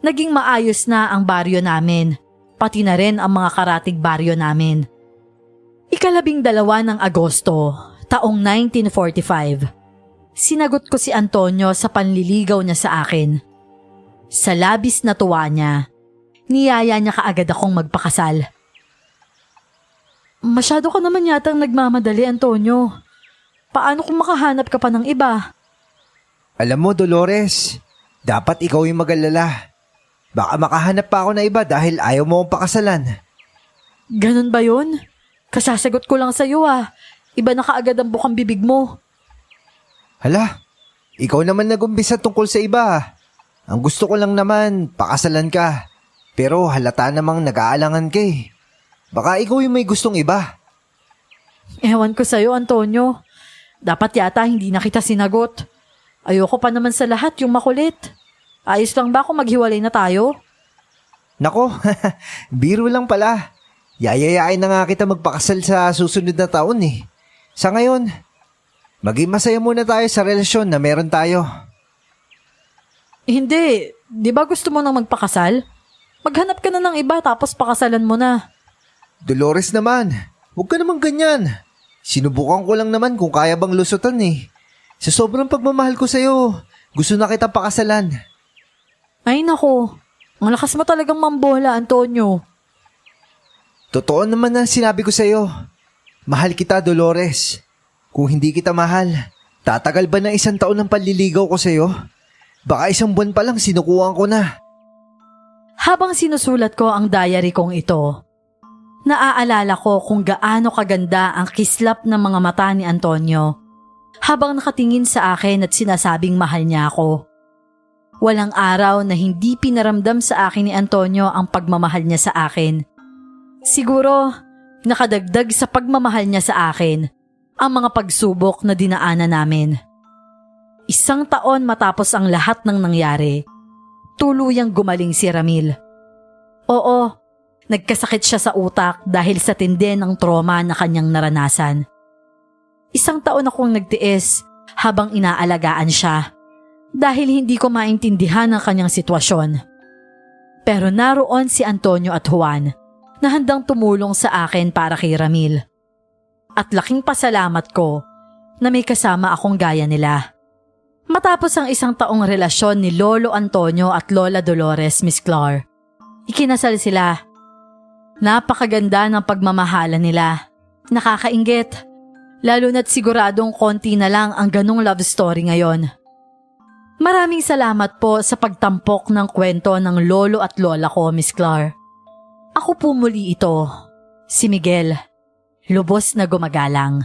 Naging maayos na ang baryo namin, pati na rin ang mga karatig baryo namin. 12 ng Agosto, taong 1945, sinagot ko si Antonio sa panliligaw niya sa akin. Sa labis na tuwa niya, niyaya niya kaagad akong magpakasal. Masyado ka naman yatang nagmamadali, Antonio. Paano kung makahanap ka pa ng iba? Alam mo, Dolores, dapat ikaw yung mag-alala. Baka makahanap pa ako na iba dahil ayaw mo akong pakasalan. Ganun ba yun? Kasasagot ko lang sa'yo Iba na kaagad ang bukang bibig mo. Hala, ikaw naman nag-umpisa tungkol sa iba. Ang gusto ko lang naman, pakasalan ka. Pero halata namang nag-aalangan ka eh. Baka ikaw yung may gustong iba. Ewan ko sa'yo, Antonio. Dapat yata hindi na kita sinagot. Ayoko pa naman sa lahat yung makulit. Ayos lang ba kung maghiwalay na tayo? Nako, biro lang pala. Yayayain na nga kita magpakasal sa susunod na taon eh. Sa ngayon, maging masaya muna tayo sa relasyon na meron tayo. Hindi. Di ba gusto mo nang magpakasal? Maghanap ka na ng iba tapos pakasalan mo na. Dolores naman, huwag ka naman ganyan. Sinubukan ko lang naman kung kaya bang lusutan eh. Sa sobrang pagmamahal ko sa'yo, gusto na kita pakasalan. Ay nako, ang lakas mo talagang mambola, Antonio. Totoo naman ang sinabi ko sa'yo. Mahal kita, Dolores. Kung hindi kita mahal, Tatagal ba ng 1 taon ng panliligaw ko sa'yo? Baka 1 buwan pa lang sinukuhan ko na. Habang sinusulat ko ang diary kong ito, naaalala ko kung gaano kaganda ang kislap ng mga mata ni Antonio habang nakatingin sa akin at sinasabing mahal niya ako. Walang araw na hindi pinaramdam sa akin ni Antonio ang pagmamahal niya sa akin. Siguro, nakadagdag sa pagmamahal niya sa akin ang mga pagsubok na dinaanan namin. 1 taon matapos ang lahat ng nangyari, tuluyang gumaling si Ramil. Oo, nagkasakit siya sa utak dahil sa tindi ng trauma na kanyang naranasan. 1 taon akong nagtiis habang inaalagaan siya dahil hindi ko maintindihan ang kanyang sitwasyon. Pero naroon si Antonio at Juan na handang tumulong sa akin para kay Ramil. At laking pasalamat ko na may kasama akong gaya nila. Matapos ang 1 taong relasyon ni Lolo Antonio at Lola Dolores, Miss Clar, ikinasal sila. Napakaganda ng pagmamahalan nila. Nakakainggit. Lalo na't siguradong konti na lang ang ganong love story ngayon. Maraming salamat po sa pagtampok ng kwento ng lolo at lola ko, Miss Clar. Ako po muli ito, si Miguel, lubos na gumagalang.